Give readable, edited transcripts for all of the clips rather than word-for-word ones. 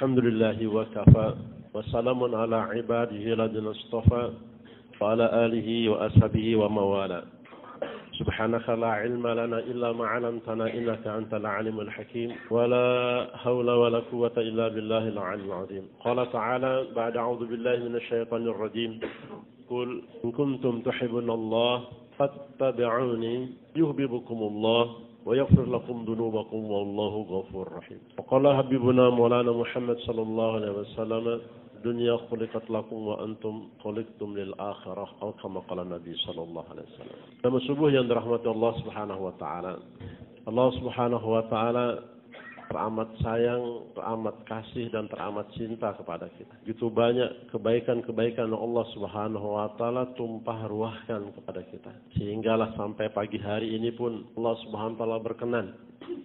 Alhamdulillahi wa kafa wa salamun ala ibadihi ladina istafa wa ala alihi wa ashabihi wa mawala. Subhanaka la ilma lana illa ma 'allamtana innaka antal alimul hakim wa la hawla wa la quwwata illa billahil aliyyil azim. Qala ta'ala ba'da a'udzu billahi minasy syaithanir rajim. Qul in kuntum tuhibbunallah fattabi'uni yuhibbukumullah wa yaghfir lakum dhunubakum wallahu ghafurur rahim. Qala habibuna maulana Muhammad sallallahu alaihi wasallam, dunya khuliqat lakum wa antum khuliqtum lil akhirah, atau kama qala Nabi sallallahu alaihi wasallam. Pada subuh yang dirahmati Allah Subhanahu wa taala. Allah Subhanahu wa taala teramat sayang, teramat kasih dan teramat cinta kepada kita. Begitu banyak kebaikan-kebaikan Allah Subhanahu wa taala tumpah ruahkan kepada kita. Sehinggalah sampai pagi hari ini pun Allah Subhanahu wa taala berkenan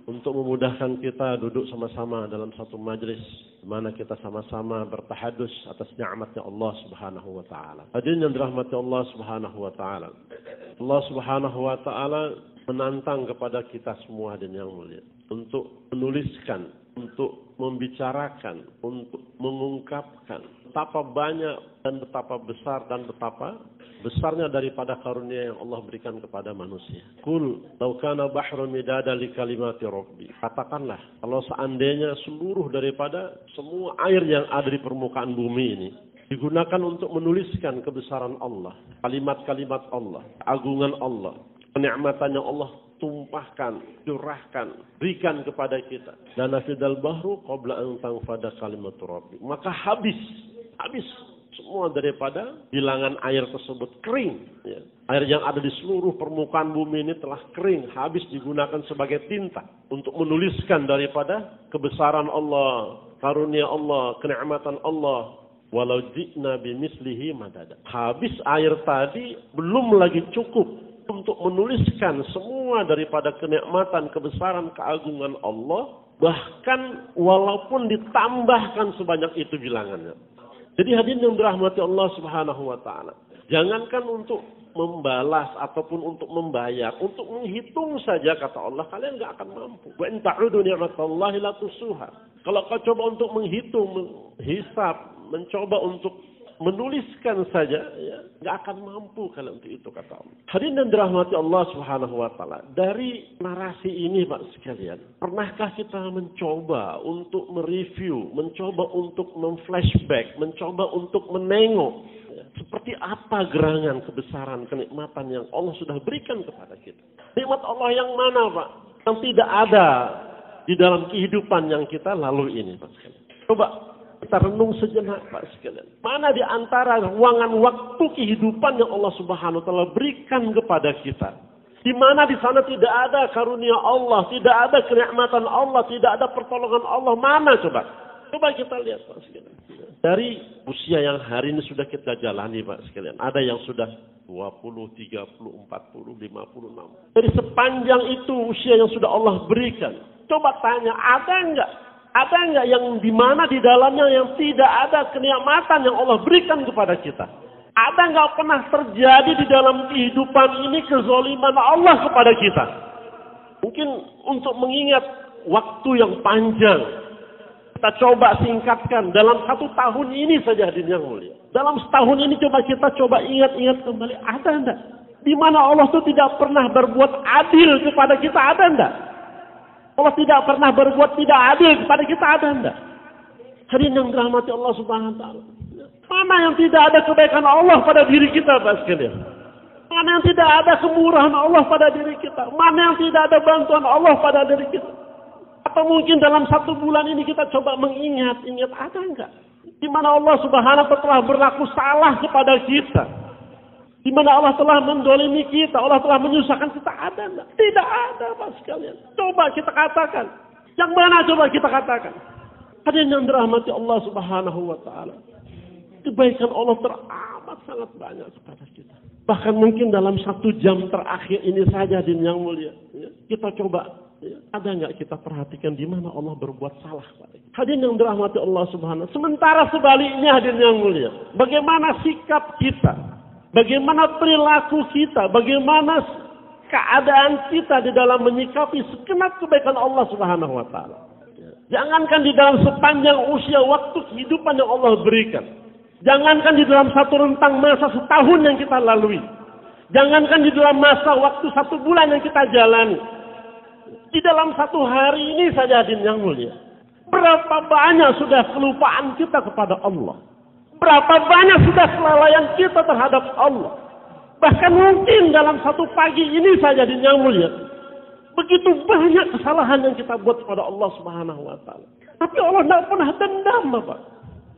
untuk memudahkan kita duduk sama-sama dalam satu majlis di mana kita sama-sama bertahadus atas nikmatnya Allah Subhanahu wa taala. Hadirin yang dirahmati Allah Subhanahu wa taala. Allah Subhanahu wa taala menantang kepada kita semua dan yang mulia untuk menuliskan, untuk membicarakan, untuk mengungkapkan betapa banyak dan betapa besar dan betapa besarnya daripada karunia yang Allah berikan kepada manusia. Qul law kana bahrun midada li kalimati rabbi. Katakanlah, kalau seandainya seluruh daripada semua air yang ada di permukaan bumi ini digunakan untuk menuliskan kebesaran Allah, kalimat-kalimat Allah, keagungan Allah, kenikmatannya Allah tumpahkan, curahkan, berikan kepada kita. Dan nafidal bahru qabla an tanfada kalimatu rabbi. Maka habis semua daripada bilangan air tersebut, kering. Ya. Air yang ada di seluruh permukaan bumi ini telah kering, habis digunakan sebagai tinta untuk menuliskan daripada kebesaran Allah, karunia Allah, kenikmatan Allah. Walau ji'na bimislihi madada. Habis air tadi belum lagi cukup untuk menuliskan semua daripada kenikmatan, kebesaran, keagungan Allah, bahkan walaupun ditambahkan sebanyak itu bilangannya. Jadi hadirin yang dirahmati Allah Subhanahu wa taala, jangankan untuk membalas ataupun untuk membayar, untuk menghitung saja kata Allah kalian enggak akan mampu. Wa in ta'udu ni'matallahi la tusuha. Kalau kau coba untuk menghitung, menghisab, mencoba untuk menuliskan saja, ya, nggak akan mampu kalau untuk itu kata Allah. Hadirin yang dirahmati Allah Subhanahu wa taala, dari narasi ini Pak sekalian, pernahkah kita mencoba untuk mereview, mencoba untuk memflashback, mencoba untuk menengok ya, seperti apa gerangan kebesaran kenikmatan yang Allah sudah berikan kepada kita? Nikmat Allah yang mana Pak? Yang tidak ada di dalam kehidupan yang kita lalui ini Pak sekalian. Coba kita renung sejenak Pak sekalian. Mana di antara ruangan waktu kehidupan yang Allah Subhanahu wa taala berikan kepada kita? Di mana di sana tidak ada karunia Allah, tidak ada kenikmatan Allah, tidak ada pertolongan Allah. Mana coba? Coba kita lihat Pak sekalian. Dari usia yang hari ini sudah kita jalani Pak sekalian. Ada yang sudah 20, 30, 40, 50, 60. Dari sepanjang itu usia yang sudah Allah berikan. Coba tanya, ada enggak? Ada enggak yang di mana di dalamnya yang tidak ada kenikmatan yang Allah berikan kepada kita? Ada enggak pernah terjadi di dalam kehidupan ini kezaliman Allah kepada kita? Mungkin untuk mengingat waktu yang panjang, kita coba singkatkan dalam 1 tahun ini saja hadirin yang mulia. Dalam setahun ini kita coba ingat-ingat kembali, ada enggak? Di mana Allah itu tidak pernah berbuat adil kepada kita, ada enggak? Allah tidak pernah berbuat tidak adil kepada kita, ada enggak? Hadirin yang dirahmati Allah Subhanahu wa taala. Mana yang tidak ada kebaikan Allah pada diri kita Pak sekalian? Mana yang tidak ada kemurahan Allah pada diri kita? Mana yang tidak ada bantuan Allah pada diri kita? Atau mungkin dalam 1 bulan ini kita coba mengingat ada enggak? Di mana Allah Subhanahu wa taala telah berlaku salah kepada kita? Di mana Allah telah mendolimi kita, Allah telah menyusahkan kita, ada enggak? Tidak ada Pak sekalian. Coba kita katakan. Yang mana coba kita katakan? Hadirin yang dirahmati Allah Subhanahu wa taala. Kebaikan Allah teramat sangat banyak kepada kita. Bahkan mungkin dalam 1 jam terakhir ini saja hadirin yang mulia, ya, kita coba, ya, ada enggak kita perhatikan di mana Allah berbuat salah pada kita? Hadirin yang dirahmati Allah Subhanahu wa taala. Sementara sebaliknya hadirin yang mulia, bagaimana sikap kita? Bagaimana perilaku kita, bagaimana keadaan kita di dalam menyikapi segenap kebaikan Allah Subhanahu wa taala. Jangankan di dalam sepanjang usia waktu kehidupan yang Allah berikan. Jangankan di dalam satu rentang masa setahun yang kita lalui. Jangankan di dalam masa waktu 1 bulan yang kita jalani. Di dalam 1 hari ini saja hadirin yang mulia. Berapa banyak sudah kelupaan kita kepada Allah. Berapa banyak sudah kelalaian kita terhadap Allah. Bahkan mungkin dalam 1 pagi ini saja hadirin yang mulia. Begitu banyak kesalahan yang kita buat kepada Allah Subhanahu wa taala. Tapi Allah tidak pernah dendam, Bapak.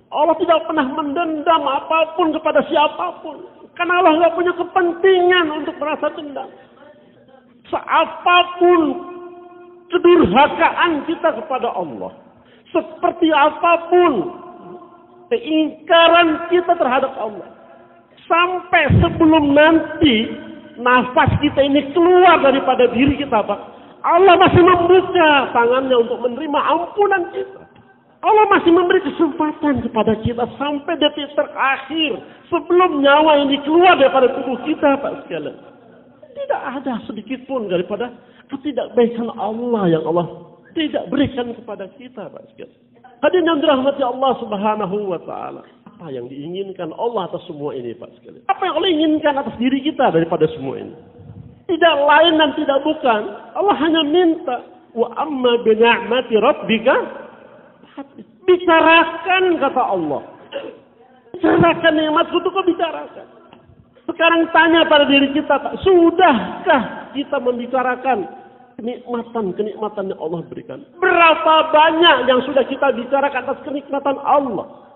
Allah tidak pernah mendendam apapun kepada siapapun. Karena Allah tidak punya kepentingan untuk merasa dendam. Seapapun kedurhakaan kita kepada Allah. Seperti apapun keingkaran kita terhadap Allah. Sampai sebelum nanti nafas kita ini keluar daripada diri kita, Pak. Allah masih membuka tangannya untuk menerima ampunan kita. Allah masih memberi kesempatan kepada kita sampai detik terakhir sebelum nyawa ini keluar daripada tubuh kita, Pak sekalian. Tidak ada sedikit pun daripada ketidakbaikan Allah yang Allah tidak berikan kepada kita, Pak sekalian. Hadirin yang dirahmati Allah Subhanahu wa taala. Apa yang diinginkan Allah atas semua ini, Pak sekalian? Apa yang Allah inginkan atas diri kita daripada semua ini? Tidak lain dan tidak bukan. Allah hanya minta, wa amma bi ni'mati rabbika, bicarakan kata Allah. Bicarakan nikmatku itu kau bicarakan. Sekarang tanya pada diri kita, Pak, sudahkah kita membicarakan kenikmatan-kenikmatan yang Allah berikan? Berapa banyak yang sudah kita bicarakan atas kenikmatan Allah?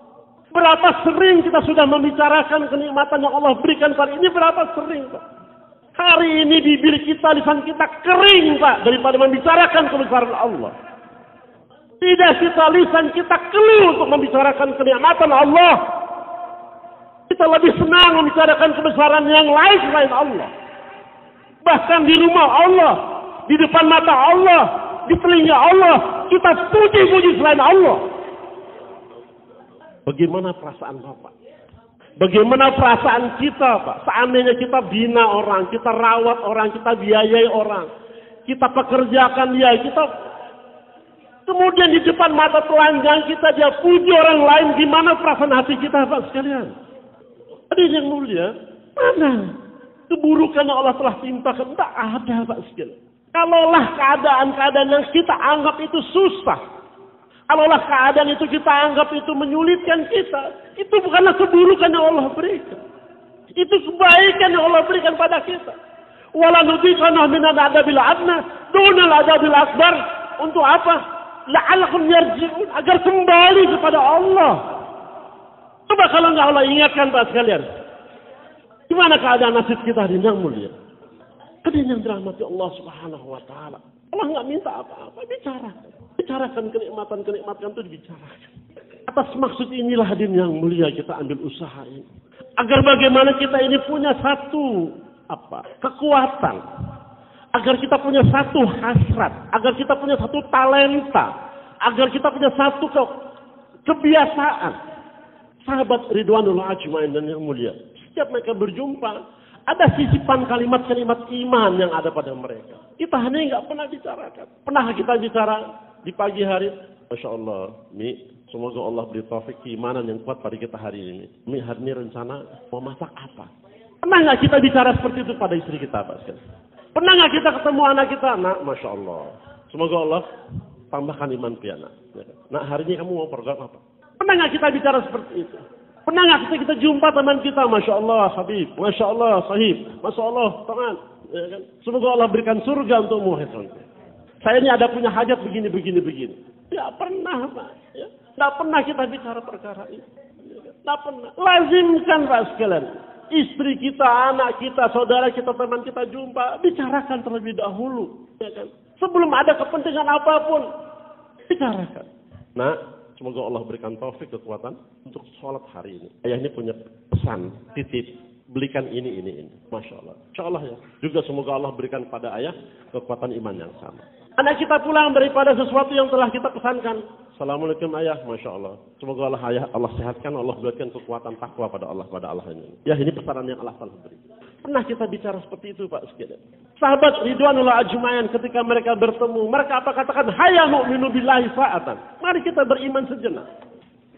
Berapa sering kita sudah membicarakan kenikmatan yang Allah berikan kali ini? Berapa sering, Pak? Hari ini bibir kita, lisan kita kering, Pak, daripada membicarakan kebesaran Allah. Tidak kita lisan kita keluh untuk membicarakan kenikmatan Allah. Kita lebih senang membicarakan kebesaran yang lain selain Allah. Bahkan di rumah Allah, di depan mata Allah, di telinga Allah, kita puji-puji selain Allah. Bagaimana perasaan Bapak? Bagaimana perasaan kita, Pak? Seandainya kita bina orang, kita rawat orang, kita biayai orang, kita pekerjakan dia, kita kemudian di depan mata telanjang kita dia puji orang lain, gimana perasaan hati kita, Pak sekalian? Hadirin yang mulia, mana keburukan yang Allah telah timpakan? Tak ada, Pak sekalian. Kalaulah keadaan-keadaan yang kita anggap itu susah, kalaulah keadaan itu kita anggap itu menyulitkan kita, itu bukanlah keburukan yang Allah berikan. Itu kebaikan yang Allah berikan pada kita. Wala nudziqanna minal adabil adna dunal adabil akbar. Untuk apa? La'allakum yarji'un, agar kembali kepada Allah. Coba kalau enggak Allah ingatkan, Pak sekalian. Gimana keadaan nasib kita di yang mulia? Hadirin yang dirahmati Allah Subhanahu wa taala. Allah enggak minta apa-apa, bicarakan kenikmatan-kenikmatan itu dibicarakan. Atas maksud inilah hadirin yang mulia kita ambil usaha ini. Agar bagaimana kita ini punya satu kekuatan. Agar kita punya satu hasrat. Agar kita punya satu talenta. Agar kita punya satu kebiasaan. Sahabat Ridwanullah ajmain dan yang mulia. Setiap mereka berjumpa, ada sisipan kalimat-kalimat iman yang ada pada mereka. Kita hanya nggak pernah bicarakan. Pernah kita bicara di pagi hari, Masya Allah, Mi, semoga Allah beri taufik keimanan yang kuat pada kita hari ini. Mi, hari ini rencana mau masak apa? Pernah nggak kita bicara seperti itu pada istri kita, Pak? Pernah nggak kita ketemu anak kita? Nak, Masya Allah, semoga Allah tambahkan iman piana. Nak, hari ini kamu mau program apa? Pernah nggak kita bicara seperti itu? Pernah nggak kita jumpa teman kita? Masya Allah, Habib. Masya Allah, Sahib. Masya Allah, teman. Ya kan? Semoga Allah berikan surga untukmu. Saya ini ada punya hajat begini. Tidak pernah, Pak. Ya. Tidak pernah kita bicara perkara ini. Tidak pernah. Lazimkan, Pak sekalian. Istri kita, anak kita, saudara kita, teman kita jumpa. Bicarakan terlebih dahulu. Ya kan? Sebelum ada kepentingan apapun. Bicarakan. Nah, semoga Allah berikan taufik kekuatan untuk sholat hari ini. Ayah ini punya pesan, titip. Belikan ini. Masya Allah. Insya Allah ya. Juga semoga Allah berikan pada ayah kekuatan iman yang sama. Anak kita pulang daripada sesuatu yang telah kita pesankan. Assalamualaikum ayah. Masya Allah. Semoga Allah sehatkan. Allah berikan kekuatan takwa pada Allah ini. Ya, ini pesanan yang Allah telah beri. Pernah kita bicara seperti itu Pak sekalian. Sahabat Ridwanullah ajma'in ketika mereka bertemu, mereka apa katakan, "Hayya nu'minu billahi sa'atan." Mari kita beriman sejenak.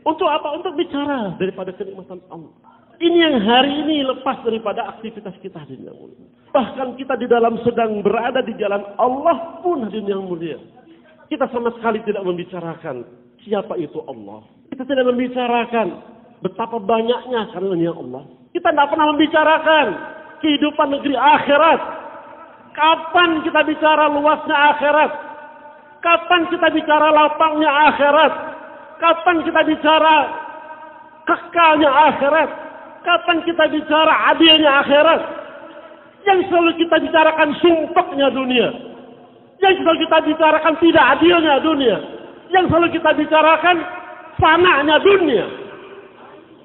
Untuk apa? Untuk bicara daripada kenikmatan Allah. Ini yang hari ini lepas daripada aktivitas kita hadirin yang mulia. Bahkan kita di dalam sedang berada di jalan Allah pun hadirin yang mulia. Kita sama sekali tidak membicarakan siapa itu Allah. Kita tidak membicarakan betapa banyaknya karunia Allah. Kita tidak pernah membicarakan kehidupan negeri akhirat. Kapan kita bicara luasnya akhirat? Kapan kita bicara lapangnya akhirat? Kapan kita bicara kekalnya akhirat? Kapan kita bicara adilnya akhirat? Yang selalu kita bicarakan sumpahnya dunia. Yang selalu kita bicarakan tidak adilnya dunia. Yang selalu kita bicarakan fananya dunia.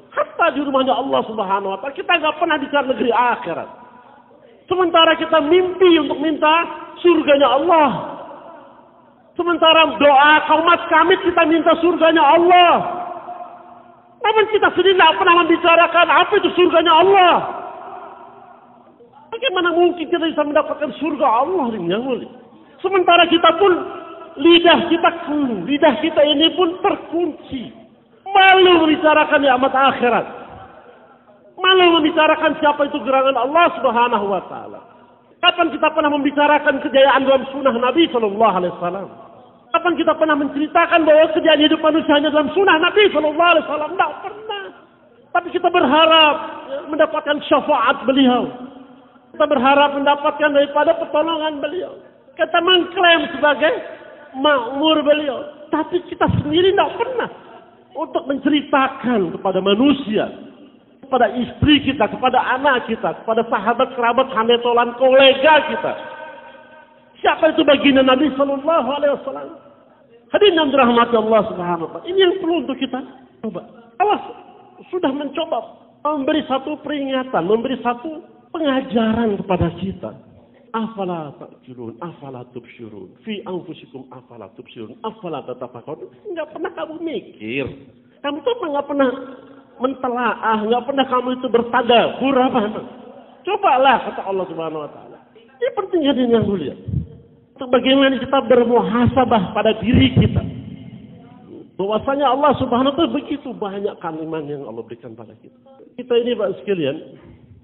Hatta di rumahnya Allah Subhanahu wa Ta'ala kita nggak pernah bicara negeri akhirat. Sementara kita mimpi untuk minta surganya Allah. Sementara doa kaumat kamit kita minta surganya Allah. Namun kita sendiri tidak pernah membicarakan apa itu surganya Allah. Bagaimana mungkin kita bisa mendapatkan surga Allah yang mulia? Sementara kita pun lidah kita ini pun terkunci. Malu membicarakan nikmat akhirat. Malu membicarakan siapa itu gerangan Allah Subhanahu wa Ta'ala. Kapan kita pernah membicarakan kejayaan dalam sunnah Nabi Sallallahu Alaihi Wasallam? Kapan kita pernah menceritakan bahwa kejayaan hidup manusia hanya dalam sunnah Nabi Sallallahu Alaihi Wasallam? Tidak pernah. Tapi kita berharap mendapatkan syafaat beliau. Kita berharap mendapatkan daripada pertolongan beliau. Kita mengklaim sebagai makmur beliau. Tapi kita sendiri tidak pernah untuk menceritakan kepada manusia, kepada istri kita, kepada anak kita, kepada sahabat, kerabat, hanetolan, kolega kita. Siapa itu baginda Nabi Sallallahu Alaihi Wasallam? Hadirin yang dirahmati Allah Subhanahu wa Ta'ala. Ini yang perlu untuk kita coba. Allah sudah mencoba memberi satu peringatan, memberi satu pengajaran kepada kita. Afala ta'qilun, afala tubsirun, fi anfusikum afala tubsirun, afala tatafakkarun. Enggak pernah kamu mikir. Kamu tuh enggak pernah mentelaah, enggak pernah kamu itu bertadabbur apa? Cobalah kata Allah Subhanahu wa Ta'ala. Ini penting hadirin yang mulia. Untuk bagaimana kita bermuhasabah pada diri kita. Bahwasanya Allah Subhanahu wa Ta'ala begitu banyak kalimat yang Allah berikan pada kita. Kita ini Pak sekalian,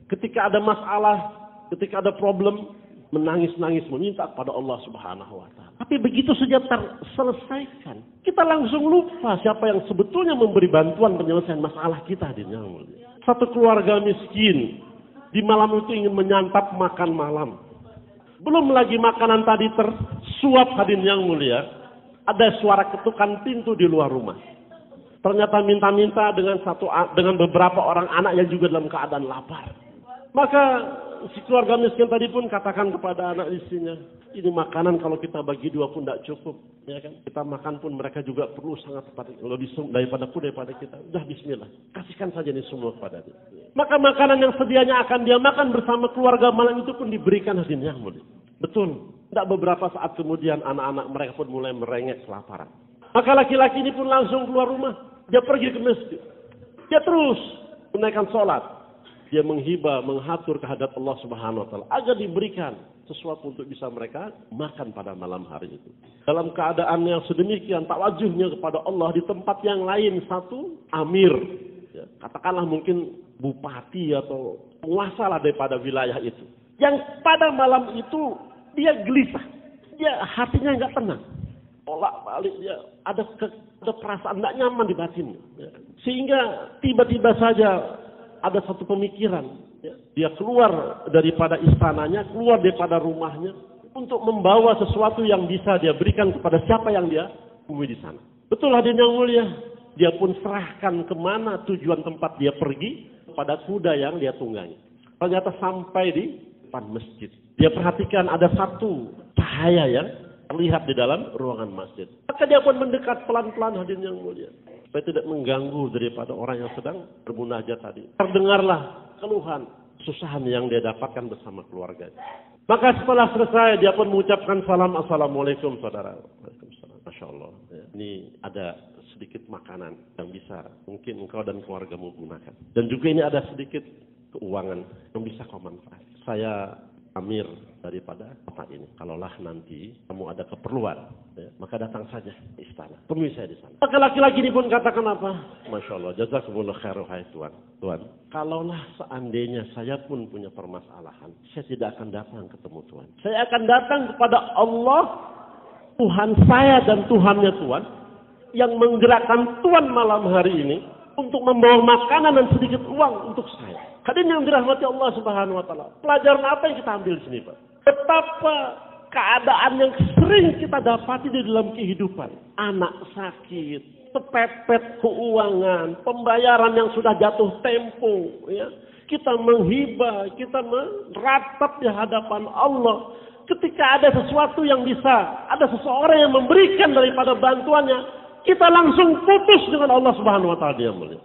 ketika ada masalah, ketika ada problem, menangis-nangis meminta kepada Allah Subhanahu wa Ta'ala. Tapi begitu saja terselesaikan, kita langsung lupa siapa yang sebetulnya memberi bantuan penyelesaian masalah kita. Satu keluarga miskin di malam itu ingin menyantap makan malam. Belum lagi makanan tadi tersuap hadirin yang mulia, ada suara ketukan pintu di luar rumah. Ternyata minta-minta dengan beberapa orang anak yang juga dalam keadaan lapar. Maka si keluarga miskin tadi pun katakan kepada anak istrinya, ini makanan kalau kita bagi dua pun tidak cukup, ya kan? Kita makan pun mereka juga perlu sangat lebih daripada kita. Udah bismillah, kasihkan saja ini semua kepada dia. Maka makanan yang sedianya akan dia makan bersama keluarga malam itu pun diberikan hadirin yang mulia. Betul. Tidak beberapa saat kemudian anak-anak mereka pun mulai merengek kelaparan. Maka laki-laki ini pun langsung keluar rumah. Dia pergi ke masjid. Dia terus menaikkan sholat. Dia menghibah, menghatur kehadrat Allah Subhanahu wa Ta'ala agar diberikan sesuatu untuk bisa mereka makan pada malam hari itu. Dalam keadaan yang sedemikian tawajuhnya kepada Allah, di tempat yang lain satu amir, ya, katakanlah mungkin bupati atau penguasa lah daripada wilayah itu, yang pada malam itu dia gelisah, dia hatinya nggak tenang, bolak-balik dia ada perasaan nggak nyaman di batinnya, ya. Sehingga tiba-tiba saja ada satu pemikiran, ya. Dia keluar daripada istananya, keluar daripada rumahnya untuk membawa sesuatu yang bisa dia berikan kepada siapa yang dia temui di sana. Betul hadirin yang mulia, dia pun serahkan kemana tujuan tempat dia pergi pada kuda yang dia tunggangi. Ternyata sampai di depan masjid. Dia perhatikan ada satu cahaya yang terlihat di dalam ruangan masjid. Maka dia pun mendekat pelan-pelan hadirin yang mulia, supaya tidak mengganggu daripada orang yang sedang bermunajat tadi. Terdengarlah keluhan, kesusahan yang dia dapatkan bersama keluarganya. Maka setelah selesai dia pun mengucapkan salam, assalamualaikum saudara. Waalaikumsalam. Masya Allah. Ya, ini ada sedikit makanan yang bisa mungkin engkau dan keluargamu gunakan. Dan juga ini ada sedikit keuangan yang bisa kau manfaat. Saya amir daripada tempat ini. Kalaulah nanti kamu ada keperluan, ya, maka datang saja di istana. Temui saya di sana. Maka laki-laki ini pun katakan apa? Masya Allah, jazakumullah khairan, hai Tuan. Tuan, kalaulah seandainya saya pun punya permasalahan, saya tidak akan datang ketemu Tuan. Saya akan datang kepada Allah, Tuhan saya dan Tuhannya Tuan, yang menggerakkan Tuan malam hari ini untuk membawa makanan dan sedikit uang untuk saya. Hadirin yang dirahmati Allah Subhanahu wa taala. Pelajaran apa yang kita ambil sini, Pak? Betapa keadaan yang sering kita dapati di dalam kehidupan. Anak sakit, kepepet keuangan, pembayaran yang sudah jatuh tempo, ya. Kita menghibah, kita meratap di hadapan Allah. Ketika ada sesuatu yang bisa, ada seseorang yang memberikan daripada bantuannya, kita langsung putus dengan Allah Subhanahu wa taala, dia mulia.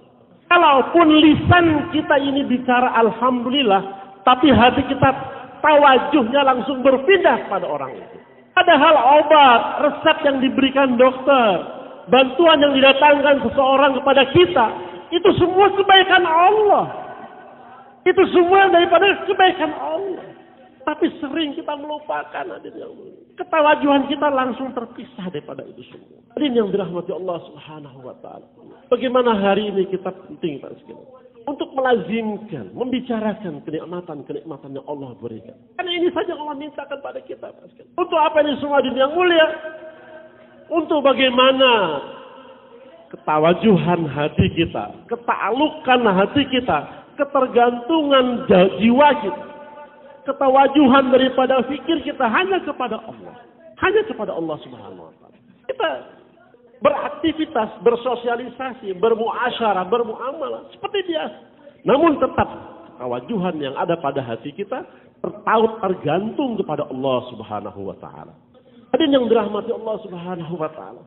Kalaupun lisan kita ini bicara alhamdulillah, tapi hati kita tawajuhnya langsung berpindah pada orang itu. Padahal obat, resep yang diberikan dokter, bantuan yang didatangkan seseorang kepada kita, itu semua kebaikan Allah. Itu semua daripada kebaikan Allah. Tapi sering kita melupakan, hadirin yang mulia. Ketawajuhan kita langsung terpisah daripada itu semua. Hadirin yang dirahmati Allah Subhanahu wa taala. Bagaimana hari ini kita penting Pak sekalian untuk melazimkan, membicarakan kenikmatan yang Allah berikan. Karena ini saja Allah mintakan pada kita Pak sekalian. Untuk apa ini semua, hadirin yang mulia? Untuk bagaimana ketawajuhan hati kita, ketaklukan hati kita, ketergantungan jiwa kita, ketawajuhan daripada fikir kita hanya kepada Allah. Hanya kepada Allah Subhanahu wa taala. Kita beraktivitas, bersosialisasi, bermuasyarah, bermuamalah seperti biasa. Namun tetap ketawajuhan yang ada pada hati kita tergantung kepada Allah Subhanahu wa taala. Hadirin yang dirahmati Allah Subhanahu wa taala.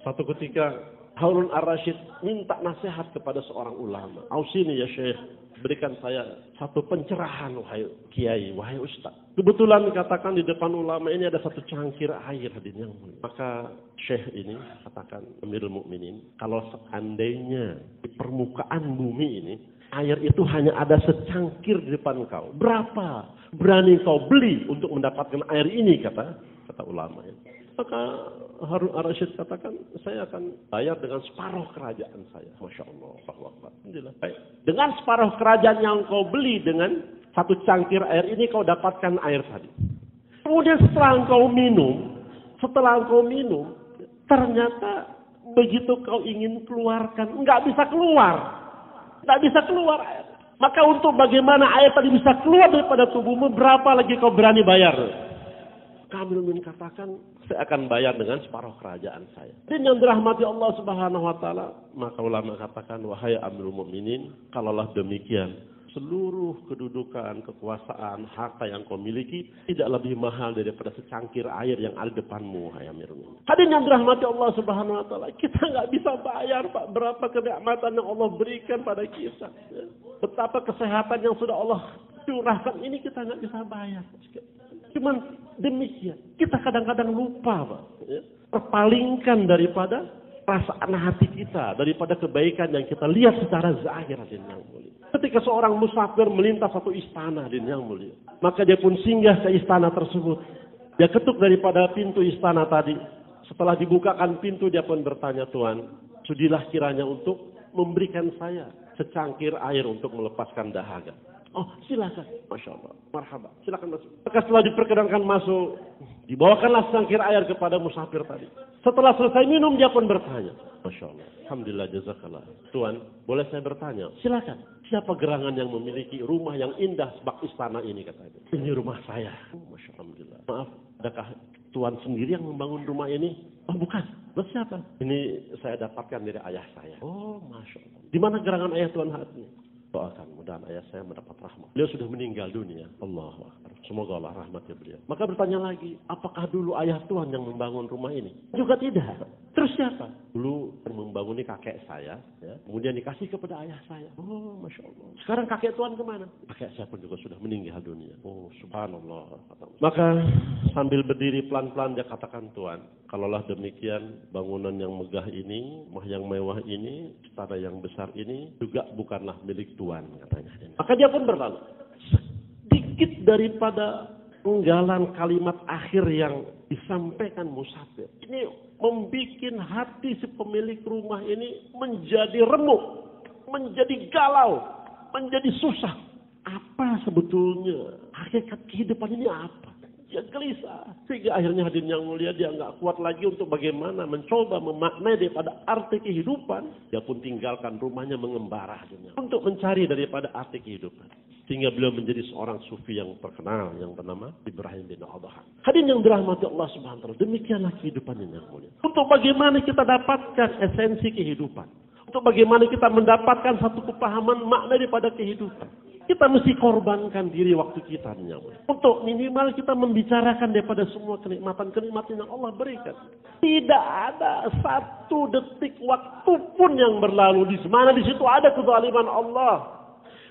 Satu ketika Harun Ar-Rasyid minta nasihat kepada seorang ulama. Ausini ya Syekh, berikan saya satu pencerahan wahai kiai, wahai ustaz. Kebetulan dikatakan di depan ulama ini ada satu cangkir air, hadirin yang mulia. Maka Syekh ini katakan, Amirul Mukminin, kalau seandainya di permukaan bumi ini air itu hanya ada secangkir di depan kau, berapa berani kau beli untuk mendapatkan air ini, kata ulama ini. Maka Harun Ar-Rasyid katakan, saya akan bayar dengan separuh kerajaan saya. Masya Allah. Alhamdulillah. Baik. Dengan separuh kerajaan yang kau beli dengan satu cangkir air ini, kau dapatkan air tadi. Kemudian setelah engkau minum, ternyata begitu kau ingin keluarkan, nggak bisa keluar. Nggak bisa keluar air. Maka untuk bagaimana air tadi bisa keluar daripada tubuhmu, berapa lagi kau berani bayar? Kami katakan, saya akan bayar dengan separuh kerajaan saya. Dan yang dirahmati Allah Subhanahu wa taala, maka ulama katakan, wahai Amirul Mukminin, kalaulah demikian, seluruh kedudukan, kekuasaan, harta yang kau miliki tidak lebih mahal daripada secangkir air yang ada depanmu, wahai Amirul Mukminin. Hadirin yang dirahmati Allah Subhanahu wa taala, kita nggak bisa bayar Pak berapa kenikmatan yang Allah berikan pada kita. Betapa kesehatan yang sudah Allah curahkan ini kita nggak bisa bayar. Cuman demikian, kita kadang-kadang lupa Pak, ya, terpalingkan daripada perasaan hati kita, daripada kebaikan yang kita lihat secara zahir, hadirin yang mulia. Ketika seorang musafir melintas satu istana, hadirin yang mulia, maka dia pun singgah ke istana tersebut. Dia ketuk daripada pintu istana tadi. Setelah dibukakan pintu, dia pun bertanya, Tuan, sudilah kiranya untuk memberikan saya secangkir air untuk melepaskan dahaga. Oh, silakan. Masya Allah. Marhaba. Silakan masuk. Maka setelah diperkenankan masuk, dibawakanlah secangkir air kepada musafir tadi. Setelah selesai minum, dia pun bertanya. Masya Allah. Alhamdulillah, jazakallah. Tuan, boleh saya bertanya? Silakan. Siapa gerangan yang memiliki rumah yang indah sebab istana ini, katanya? Ini rumah saya. Oh, Masya Allah. Maaf, adakah Tuan sendiri yang membangun rumah ini? Oh, bukan. Lalu siapa? Ini saya dapatkan dari ayah saya. Oh, Masya Allah. Di mana gerangan ayah Tuan hatinya? Doakan, mudah-mudahan ayah saya mendapat rahmat. Beliau sudah meninggal dunia. Allahu Akbar. Semoga Allah rahmati beliau. Maka bertanya lagi, apakah dulu ayah Tuhan yang membangun rumah ini? Juga tidak. Terus siapa? Dulu membanguni kakek saya, ya. Kemudian dikasih kepada ayah saya. Oh, Masya Allah. Sekarang kakek tuan kemana? Kakek saya pun juga sudah meninggal dunia. Oh, subhanallah. Maka sambil berdiri pelan-pelan dia katakan, Tuan, kalaulah demikian bangunan yang megah ini, yang mewah ini, istana yang besar ini juga bukanlah milik Tuan, katanya. Maka dia pun berlalu. Sedikit daripada penggalan kalimat akhir yang disampaikan musafir. Ini membikin hati si pemilik rumah ini menjadi remuk, menjadi galau, menjadi susah. Apa sebetulnya hakikat kehidupan ini apa? Dia gelisah. Sehingga akhirnya hadirin yang mulia, dia nggak kuat lagi untuk bagaimana mencoba memaknai daripada arti kehidupan. Dia pun tinggalkan rumahnya mengembara untuk mencari daripada arti kehidupan. Sehingga beliau menjadi seorang sufi yang terkenal yang bernama Ibrahim bin Adham. Hadirin yang dirahmati Allah Subhanahu wa taala, demikianlah kehidupan yang mulia. Untuk bagaimana kita dapatkan esensi kehidupan, untuk bagaimana kita mendapatkan satu kepahaman makna daripada kehidupan, kita mesti korbankan diri waktu kita untuk minimal kita membicarakan daripada semua kenikmatan-kenikmatan yang Allah berikan. Tidak ada satu detik waktu pun yang berlalu di mana di situ ada kezaliman Allah.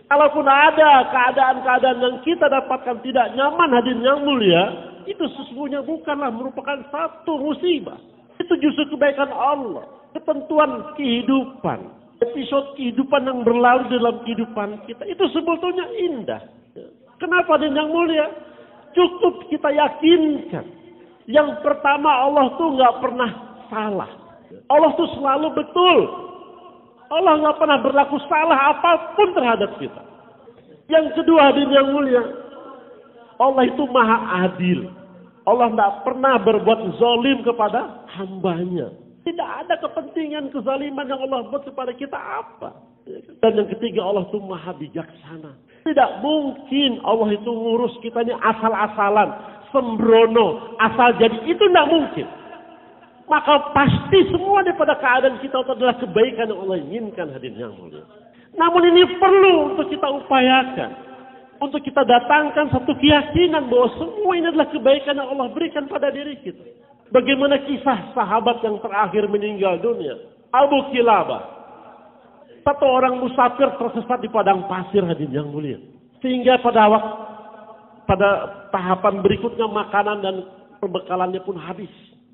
Kalaupun ada keadaan-keadaan yang kita dapatkan tidak nyaman, hadirin yang mulia, itu sesungguhnya bukanlah merupakan satu musibah. Itu justru kebaikan Allah. Ketentuan kehidupan, episode kehidupan yang berlalu dalam kehidupan kita, itu sebetulnya indah. Kenapa, hadirin yang mulia? Cukup kita yakinkan. Yang pertama, Allah tuh nggak pernah salah. Allah tuh selalu betul. Allah nggak pernah berlaku salah apapun terhadap kita. Yang kedua, hadirin yang mulia, Allah itu maha adil. Allah nggak pernah berbuat zalim kepada hambanya. Tidak ada kepentingan kezaliman yang Allah buat kepada kita apa. Dan yang ketiga, Allah itu maha bijaksana. Tidak mungkin Allah itu ngurus kita ini asal-asalan, sembrono, asal jadi. Itu tidak mungkin. Maka pasti semua daripada keadaan kita itu adalah kebaikan yang Allah inginkan, hadirin yang mulia. Namun ini perlu untuk kita upayakan. Untuk kita datangkan satu keyakinan bahwa semua ini adalah kebaikan yang Allah berikan pada diri kita. Bagaimana kisah sahabat yang terakhir meninggal dunia. Abu Kilabah. Satu orang musafir tersesat di padang pasir, hadirin yang mulia. Sehingga pada tahapan berikutnya makanan dan perbekalannya pun habis.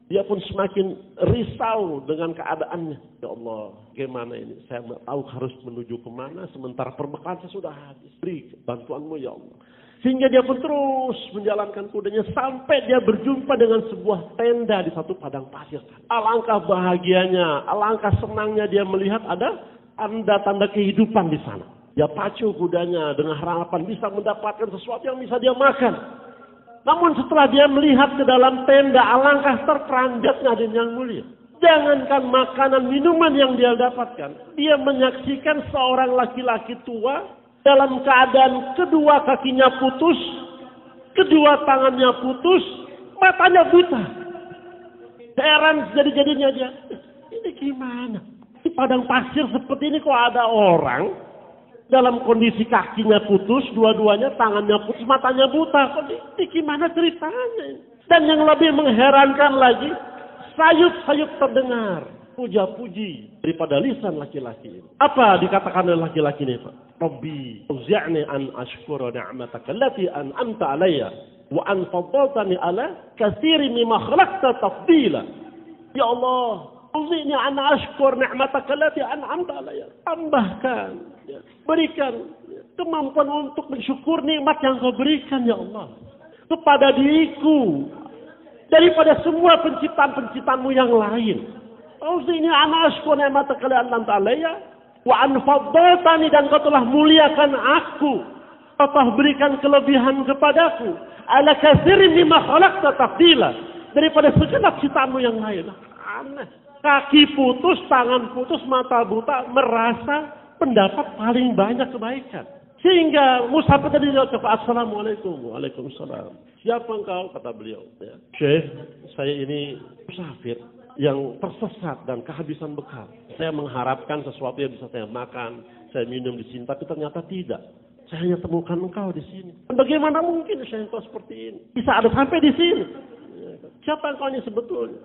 Dia pun semakin risau dengan keadaannya. Ya Allah, gimana ini? Saya tahu harus menuju kemana, sementara perbekalan saya sudah habis. Beri bantuanmu ya Allah. Sehingga dia pun terus menjalankan kudanya sampai dia berjumpa dengan sebuah tenda di satu padang pasir. Alangkah bahagianya, alangkah senangnya dia melihat ada tanda-tanda kehidupan di sana. Dia pacu kudanya dengan harapan bisa mendapatkan sesuatu yang bisa dia makan. Namun setelah dia melihat ke dalam tenda, alangkah terperanjatnya, hadirin yang mulia. Jangankan makanan, minuman yang dia dapatkan. Dia menyaksikan seorang laki-laki tua dalam keadaan kedua kakinya putus, kedua tangannya putus, matanya buta. Heran jadi-jadinya dia. Ini gimana? Di padang pasir seperti ini kok ada orang dalam kondisi kakinya putus, dua-duanya, tangannya putus, matanya buta. Ini gimana ceritanya? Dan yang lebih mengherankan lagi, sayup-sayup terdengar puja-puji daripada lisan laki-laki ini. Apa dikatakan oleh laki-laki ini, Pak? Rabbi, uzi'ni an ashkura ni'mataka allati an'amta alayya wa an faddaltani ala katsirin mimma khalaqta tafdila. Ya Allah, uzi'ni an ashkur ni'mataka allati an'amta alayya. Tambahkan, berikan kemampuan untuk mensyukur nikmat yang kau berikan ya Allah kepada diriku daripada semua penciptaan-penciptaanmu yang lain. Auzi'ni an ashkur ni'mataka allati an'amta alayya wa an faddaltani, dan kau telah muliakan aku, kau telah berikan kelebihan kepadaku ala katsirin mimma khalaqta tafdila, daripada segenap ciptaanmu yang lain. Aneh. Kaki putus, tangan putus, mata buta, merasa pendapat paling banyak kebaikan. Sehingga musafir tadi jawab, Assalamualaikum. Waalaikumsalam. Siapa engkau? Kata beliau. Ya. Syekh, saya ini musafir yang tersesat dan kehabisan bekal. Saya mengharapkan sesuatu yang bisa saya makan, saya minum di sini, tapi ternyata tidak. Saya hanya temukan engkau di sini. Dan bagaimana mungkin saya engkau seperti ini? Bisa ada sampai di sini. Siapa engkau ini sebetulnya?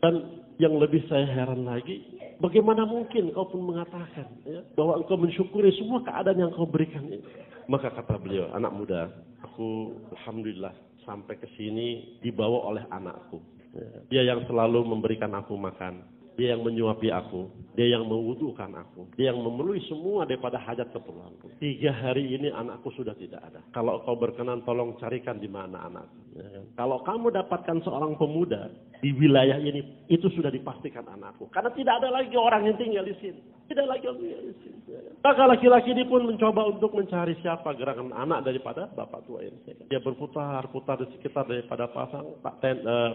Dan Yang lebih saya heran lagi, bagaimana mungkin kau pun mengatakan ya, bahwa engkau mensyukuri semua keadaan yang kau berikan ini. Maka kata beliau, anak muda, aku alhamdulillah sampai ke sini dibawa oleh anakku. Ya. Dia yang selalu memberikan aku makan. Dia yang menyuapi aku, dia yang mewudukan aku, dia yang memenuhi semua daripada hajat keperluanku. 3 hari ini anakku sudah tidak ada. Kalau kau berkenan tolong carikan di mana anakku. Ya. Kalau kamu dapatkan seorang pemuda di wilayah ini, itu sudah dipastikan anakku. Karena tidak ada lagi orang yang tinggal di sini. Tidak lagi orang tinggal di sini. Ya. Maka laki-laki ini pun mencoba untuk mencari siapa gerakan anak daripada bapak tua ini. Dia berputar-putar di sekitar daripada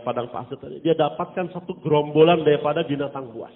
padang pasir tadi. Dia dapatkan satu gerombolan daripada binatang buas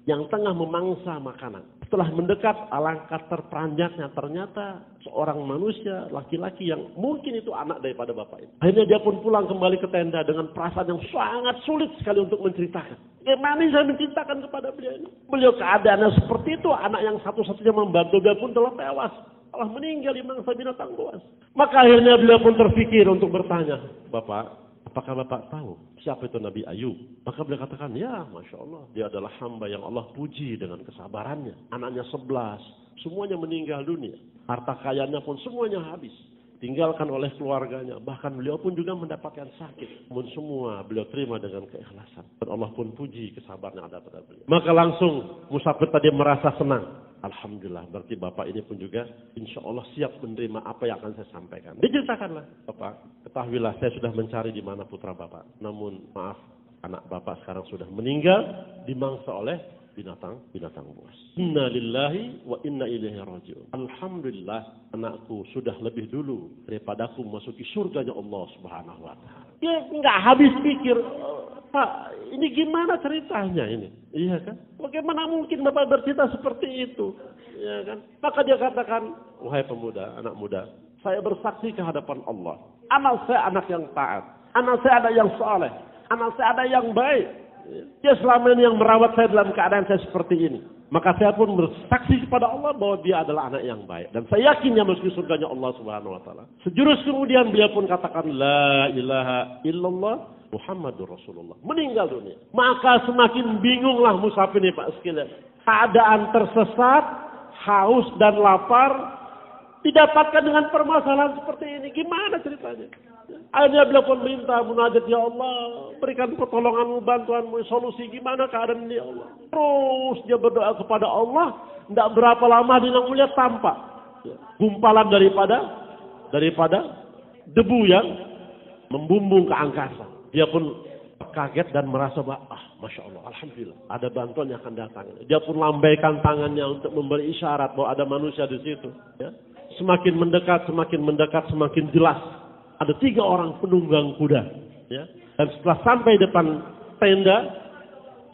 yang tengah memangsa makanan. Setelah mendekat, alangkah terperanjaknya ternyata seorang manusia laki-laki yang mungkin itu anak daripada bapak ini. Akhirnya dia pun pulang kembali ke tenda dengan perasaan yang sangat sulit sekali untuk menceritakan. Bagaimana saya menceritakan kepada beliau ini? Beliau keadaannya seperti itu, anak yang satu-satunya membantu dia pun telah tewas. Telah meninggal di mangsa binatang buas. Maka akhirnya beliau pun terpikir untuk bertanya, Bapak, apakah Bapak tahu siapa itu Nabi Ayub? Maka beliau katakan, ya Masya Allah, dia adalah hamba yang Allah puji dengan kesabarannya. Anaknya 11, semuanya meninggal dunia. Harta kayanya pun semuanya habis. Tinggalkan oleh keluarganya. Bahkan beliau pun juga mendapatkan sakit. Namun semua beliau terima dengan keikhlasan. Dan Allah pun puji kesabaran yang ada pada beliau. Maka langsung musafir tadi merasa senang. Alhamdulillah, berarti Bapak ini pun juga insya Allah siap menerima apa yang akan saya sampaikan. Diceritakanlah, Bapak, ketahuilah saya sudah mencari di mana putra Bapak. Namun maaf, anak Bapak sekarang sudah meninggal, dimangsa oleh binatang buas. Inna lillahi wa inna ilaihi raji'un. Alhamdulillah, anakku sudah lebih dulu daripada aku memasuki surganya Allah Subhanahu wa taala. Dia enggak habis pikir, Pak, ini gimana ceritanya ini? Iya kan? Bagaimana mungkin Bapak bercerita seperti itu? Iya kan? Maka dia katakan, wahai pemuda, anak muda, saya bersaksi ke hadapan Allah. Anak saya anak yang taat. Anak saya anak yang saleh. Anak saya anak yang baik. Dia selama ini yang merawat saya dalam keadaan saya seperti ini. Maka saya pun bersaksi kepada Allah bahwa dia adalah anak yang baik. Dan saya yakin dia masuk surganya Allah Subhanahu wa taala. Sejurus kemudian beliau pun katakan la ilaha illallah Muhammadur Rasulullah. Meninggal dunia. Maka semakin bingunglah musafir ini Pak sekalian. Keadaan tersesat, haus dan lapar didapatkan dengan permasalahan seperti ini. Gimana ceritanya? Akhirnya beliau pun minta munajat, ya Allah, berikan pertolonganmu, bantuanmu, solusi gimana keadaan ini ya Allah. Terus dia berdoa kepada Allah, tidak berapa lama di yang mulia tampak gumpalan daripada debu yang membumbung ke angkasa. Dia pun kaget dan merasa bahwa, Masya Allah, Alhamdulillah, ada bantuan yang akan datang. Dia pun lambaikan tangannya untuk memberi isyarat bahwa ada manusia di situ. Ya. Semakin mendekat, semakin jelas. Ada 3 orang penunggang kuda. Ya. Dan setelah sampai depan tenda,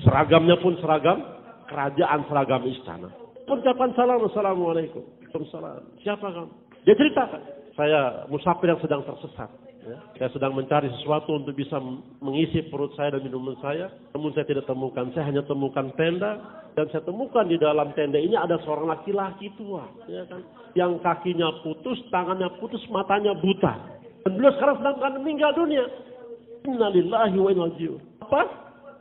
seragamnya pun seragam kerajaan, seragam istana. Ucapan salam, assalamualaikum. Waalaikumsalam. Siapa kamu? Dia ceritakan, saya musafir yang sedang tersesat. Ya. Saya sedang mencari sesuatu untuk bisa mengisi perut saya dan minuman saya. Namun saya tidak temukan. Saya hanya temukan tenda. Dan saya temukan di dalam tenda ini ada seorang laki-laki tua. Ya kan? Yang kakinya putus, tangannya putus, matanya buta. Dan beliau sekarang sedang meninggal dunia. Innalillahi wa inna ilaihi raji'un. Apa?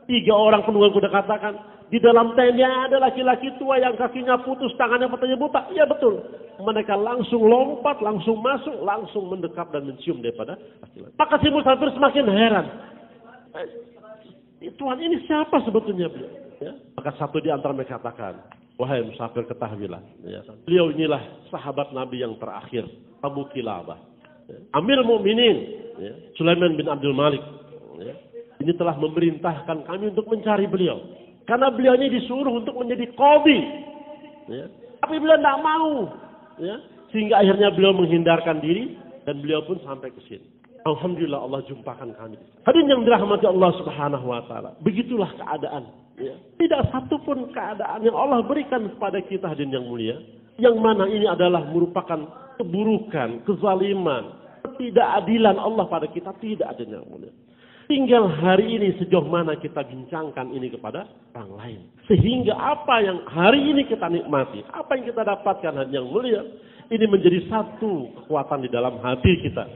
3 orang penunggang kuda katakan, di dalam tenda ada laki-laki tua yang kakinya putus, tangannya matanya buta. Iya betul. Mereka langsung lompat, langsung masuk, langsung mendekap dan mencium daripada laki-laki. Maka si musafir semakin heran. Tuhan ini siapa sebetulnya beliau? Ya? Maka satu di antara mereka katakan, wahai musafir ketahuilah. Ya, beliau inilah sahabat Nabi yang terakhir, Abu Kilabah. Ya. Amir Mu'minin, ya, Sulaiman bin Abdul Malik. Ya. Ini telah memerintahkan kami untuk mencari beliau. Karena beliau ini disuruh untuk menjadi qadhi. Ya. Tapi beliau tidak mau. Ya. Sehingga akhirnya beliau menghindarkan diri. Dan beliau pun sampai ke sini. Alhamdulillah Allah jumpakan kami. Hadirin yang dirahmati Allah Subhanahu wa taala. Begitulah keadaan. Ya. Tidak satu pun keadaan yang Allah berikan kepada kita hadirin yang mulia. Yang mana ini adalah merupakan keburukan, kezaliman, ketidakadilan Allah pada kita. Tidak adanya yang mulia. Tinggal hari ini sejauh mana kita bincangkan ini kepada orang lain. Sehingga apa yang hari ini kita nikmati, apa yang kita dapatkan hadirin yang mulia, ini menjadi satu kekuatan di dalam hati kita.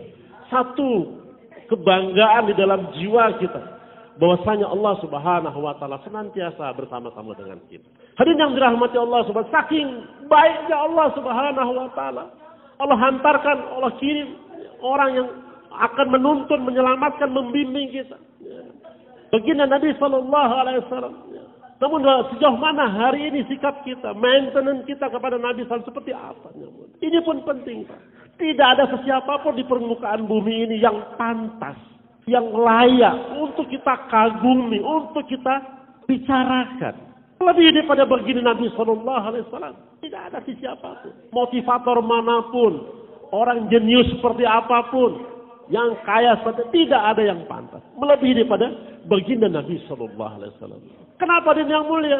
Satu kebanggaan di dalam jiwa kita. bahwasanya Allah Subhanahu wa taala senantiasa bersama-sama dengan kita. Hadirin yang dirahmati Allah Subhanahu, saking baiknya Allah Subhanahu wa taala, Allah hantarkan, Allah kirim orang yang akan menuntun, menyelamatkan, membimbing kita. Baginda Nabi sallallahu alaihi wasallam. Namun sejauh mana hari ini sikap kita, maintenance kita kepada Nabi SAW seperti apa? Ini pun penting, Pak. Tidak ada sesiapa pun di permukaan bumi ini yang pantas, yang layak untuk kita kagumi, untuk kita bicarakan. Lebih daripada baginda Nabi SAW. Tidak ada sesiapa pun. Motivator manapun, orang jenius seperti apapun, yang kaya seperti, tidak ada yang pantas melebihi daripada baginda Nabi SAW. Kenapa dia yang mulia?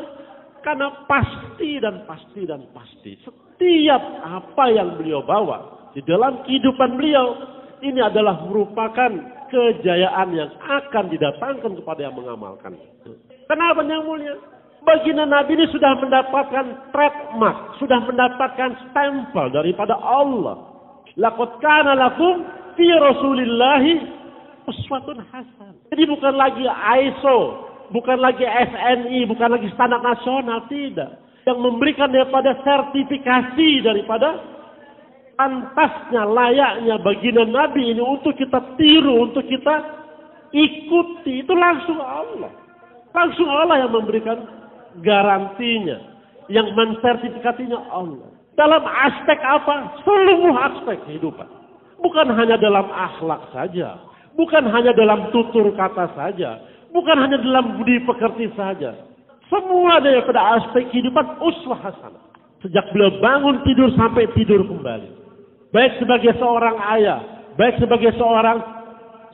Karena pasti dan pasti dan pasti setiap apa yang beliau bawa di dalam kehidupan beliau ini adalah merupakan kejayaan yang akan didatangkan kepada yang mengamalkan. Kenapa yang mulia? Baginda Nabi ini sudah mendapatkan trademark, sudah mendapatkan stempel daripada Allah. Laqad kana lakum fi Rasulillahi uswatun hasan. Jadi bukan lagi ISO, bukan lagi SNI, bukan lagi standar nasional, tidak. Yang memberikan daripada sertifikasi daripada pantasnya, layaknya baginda Nabi ini untuk kita tiru, untuk kita ikuti. Itu langsung Allah. Langsung Allah yang memberikan garansinya. Yang mensertifikasinya Allah. Dalam aspek apa? Seluruh aspek kehidupan. Bukan hanya dalam akhlak saja. Bukan hanya dalam tutur kata saja. Bukan hanya dalam budi pekerti saja. Semua daripada aspek kehidupan uswah hasanah. Sejak beliau bangun tidur sampai tidur kembali. Baik sebagai seorang ayah. Baik sebagai seorang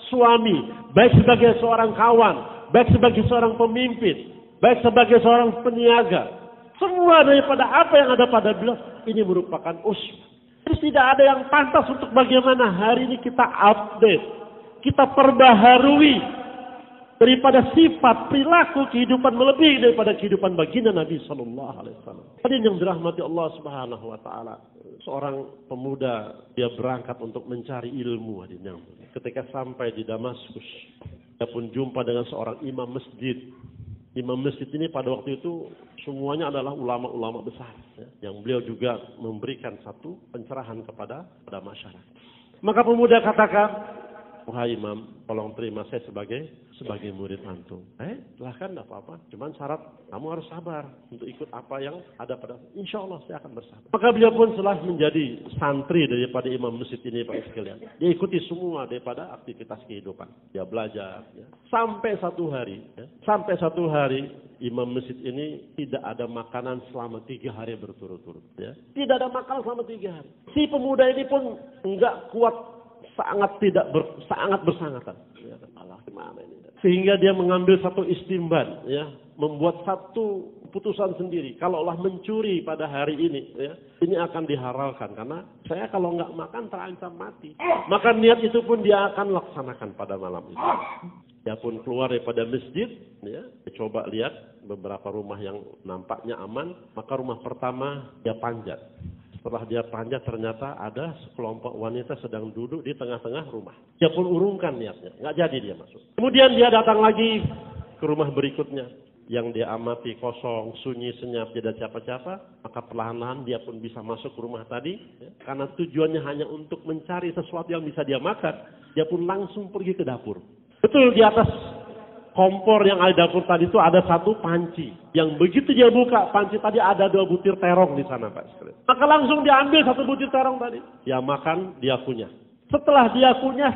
suami. Baik sebagai seorang kawan. Baik sebagai seorang pemimpin. Baik sebagai seorang peniaga. Semua daripada apa yang ada pada beliau. Ini merupakan uswah. Terus tidak ada yang pantas untuk bagaimana hari ini kita update. Kita perbaharui. Daripada sifat, perilaku, kehidupan melebihi daripada kehidupan baginda Nabi Sallallahu Alaihi Wasallam. Hadirin yang dirahmati Allah Subhanahu Wa Taala, seorang pemuda dia berangkat untuk mencari ilmu. Hadirin, ketika sampai di Damaskus, dia pun jumpa dengan seorang imam masjid. Imam masjid ini pada waktu itu semuanya adalah ulama-ulama besar, ya, yang beliau juga memberikan satu pencerahan kepada masyarakat. Maka pemuda katakan, wahai imam, tolong terima saya sebagai murid antum. Silahkan, tidak apa-apa. Cuman syarat kamu harus sabar untuk ikut apa yang ada pada. Insya Allah saya akan bersabar. Maka beliau pun setelah menjadi santri daripada imam masjid ini, Pak sekalian. Dia ikuti semua daripada aktivitas kehidupan. Dia belajar. Ya. Sampai satu hari, imam masjid ini tidak ada makanan selama 3 hari berturut-turut. Ya. Tidak ada makanan selama 3 hari. Si pemuda ini pun enggak kuat. Sangat bersangatan. Ya, Allah, gimana ini? Sehingga dia mengambil satu istimban, ya, membuat satu putusan sendiri. Kalau Allah mencuri pada hari ini, ya, ini akan dihalalkan karena saya kalau nggak makan terancam mati. Maka niat itu pun dia akan laksanakan pada malam itu. Dia pun keluar daripada masjid, ya, coba lihat beberapa rumah yang nampaknya aman. Maka rumah pertama dia panjat. Setelah dia panjat ternyata ada sekelompok wanita sedang duduk di tengah-tengah rumah. Dia pun urungkan niatnya. Nggak jadi dia masuk. Kemudian dia datang lagi ke rumah berikutnya. Yang dia amati kosong, sunyi, senyap, tidak siapa-siapa. Maka perlahan-lahan dia pun bisa masuk ke rumah tadi. Ya, karena tujuannya hanya untuk mencari sesuatu yang bisa dia makan. Dia pun langsung pergi ke dapur. Betul di atas kompor yang ada dapur tadi itu ada satu panci. Yang begitu dia buka panci tadi ada 2 butir terong di sana, Pak. Maka langsung diambil 1 butir terong tadi. Dia makan, dia kunyah. Setelah dia kunyah,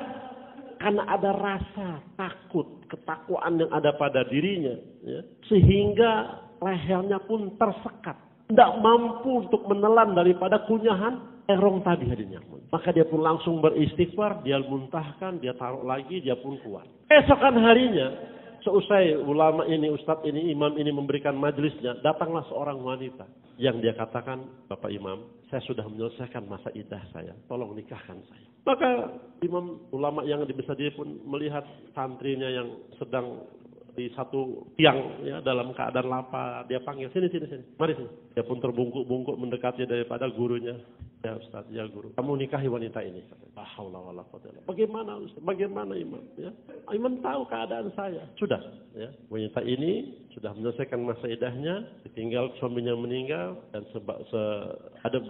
karena ada rasa takut, ketakwaan yang ada pada dirinya. Ya, sehingga lehernya pun tersekat. Tidak mampu untuk menelan daripada kunyahan terong tadi hadinya. Maka dia pun langsung beristighfar, dia muntahkan, dia taruh lagi, dia pun kuat. Esokan harinya, seusai ulama ini, ustadz ini, imam ini memberikan majelisnya, datanglah seorang wanita yang dia katakan, Bapak Imam, saya sudah menyelesaikan masa iddah saya, tolong nikahkan saya. Maka imam ulama yang dibesar dia pun melihat santrinya yang sedang di satu tiang, ya, dalam keadaan lapar, dia panggil, sini, mari sini. Dia pun terbungkuk-bungkuk mendekati daripada gurunya. Ya Ustaz, ya guru, kamu nikahi wanita ini. La haula wala quwwata illa billah. Bagaimana Ustaz? Bagaimana Imam? Ya. Imam tahu keadaan saya. Sudah, ya. Wanita ini sudah menyelesaikan masa iddahnya, ditinggal suaminya meninggal dan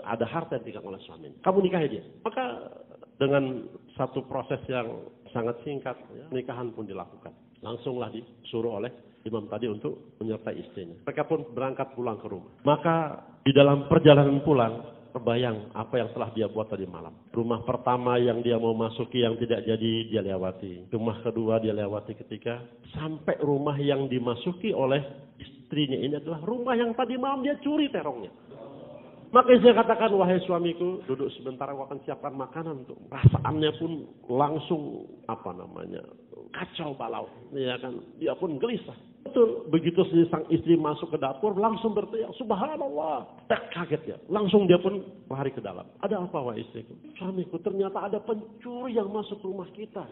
ada harta yang ditinggal oleh suaminya. Kamu nikahi dia. Maka dengan satu proses yang sangat singkat, ya, nikahan pun dilakukan. Langsunglah disuruh oleh imam tadi untuk menyertai istrinya. Mereka pun berangkat pulang ke rumah. Maka di dalam perjalanan pulang, terbayang apa yang telah dia buat tadi malam. Rumah pertama yang dia mau masuki yang tidak jadi dia lewati. Rumah kedua dia lewati ketika sampai rumah yang dimasuki oleh istrinya ini adalah rumah yang tadi malam dia curi terongnya. Maka saya katakan, wahai suamiku, duduk sebentar, aku akan siapkan makanan untuk. Perasaannya pun langsung kacau balau, ya kan? Dia pun gelisah. Betul, begitu sang istri masuk ke dapur, langsung berteriak, Subhanallah. Kaget ya, langsung dia pun lari ke dalam. Ada apa wahai istriku? Suamiku, ternyata ada pencuri yang masuk rumah kita.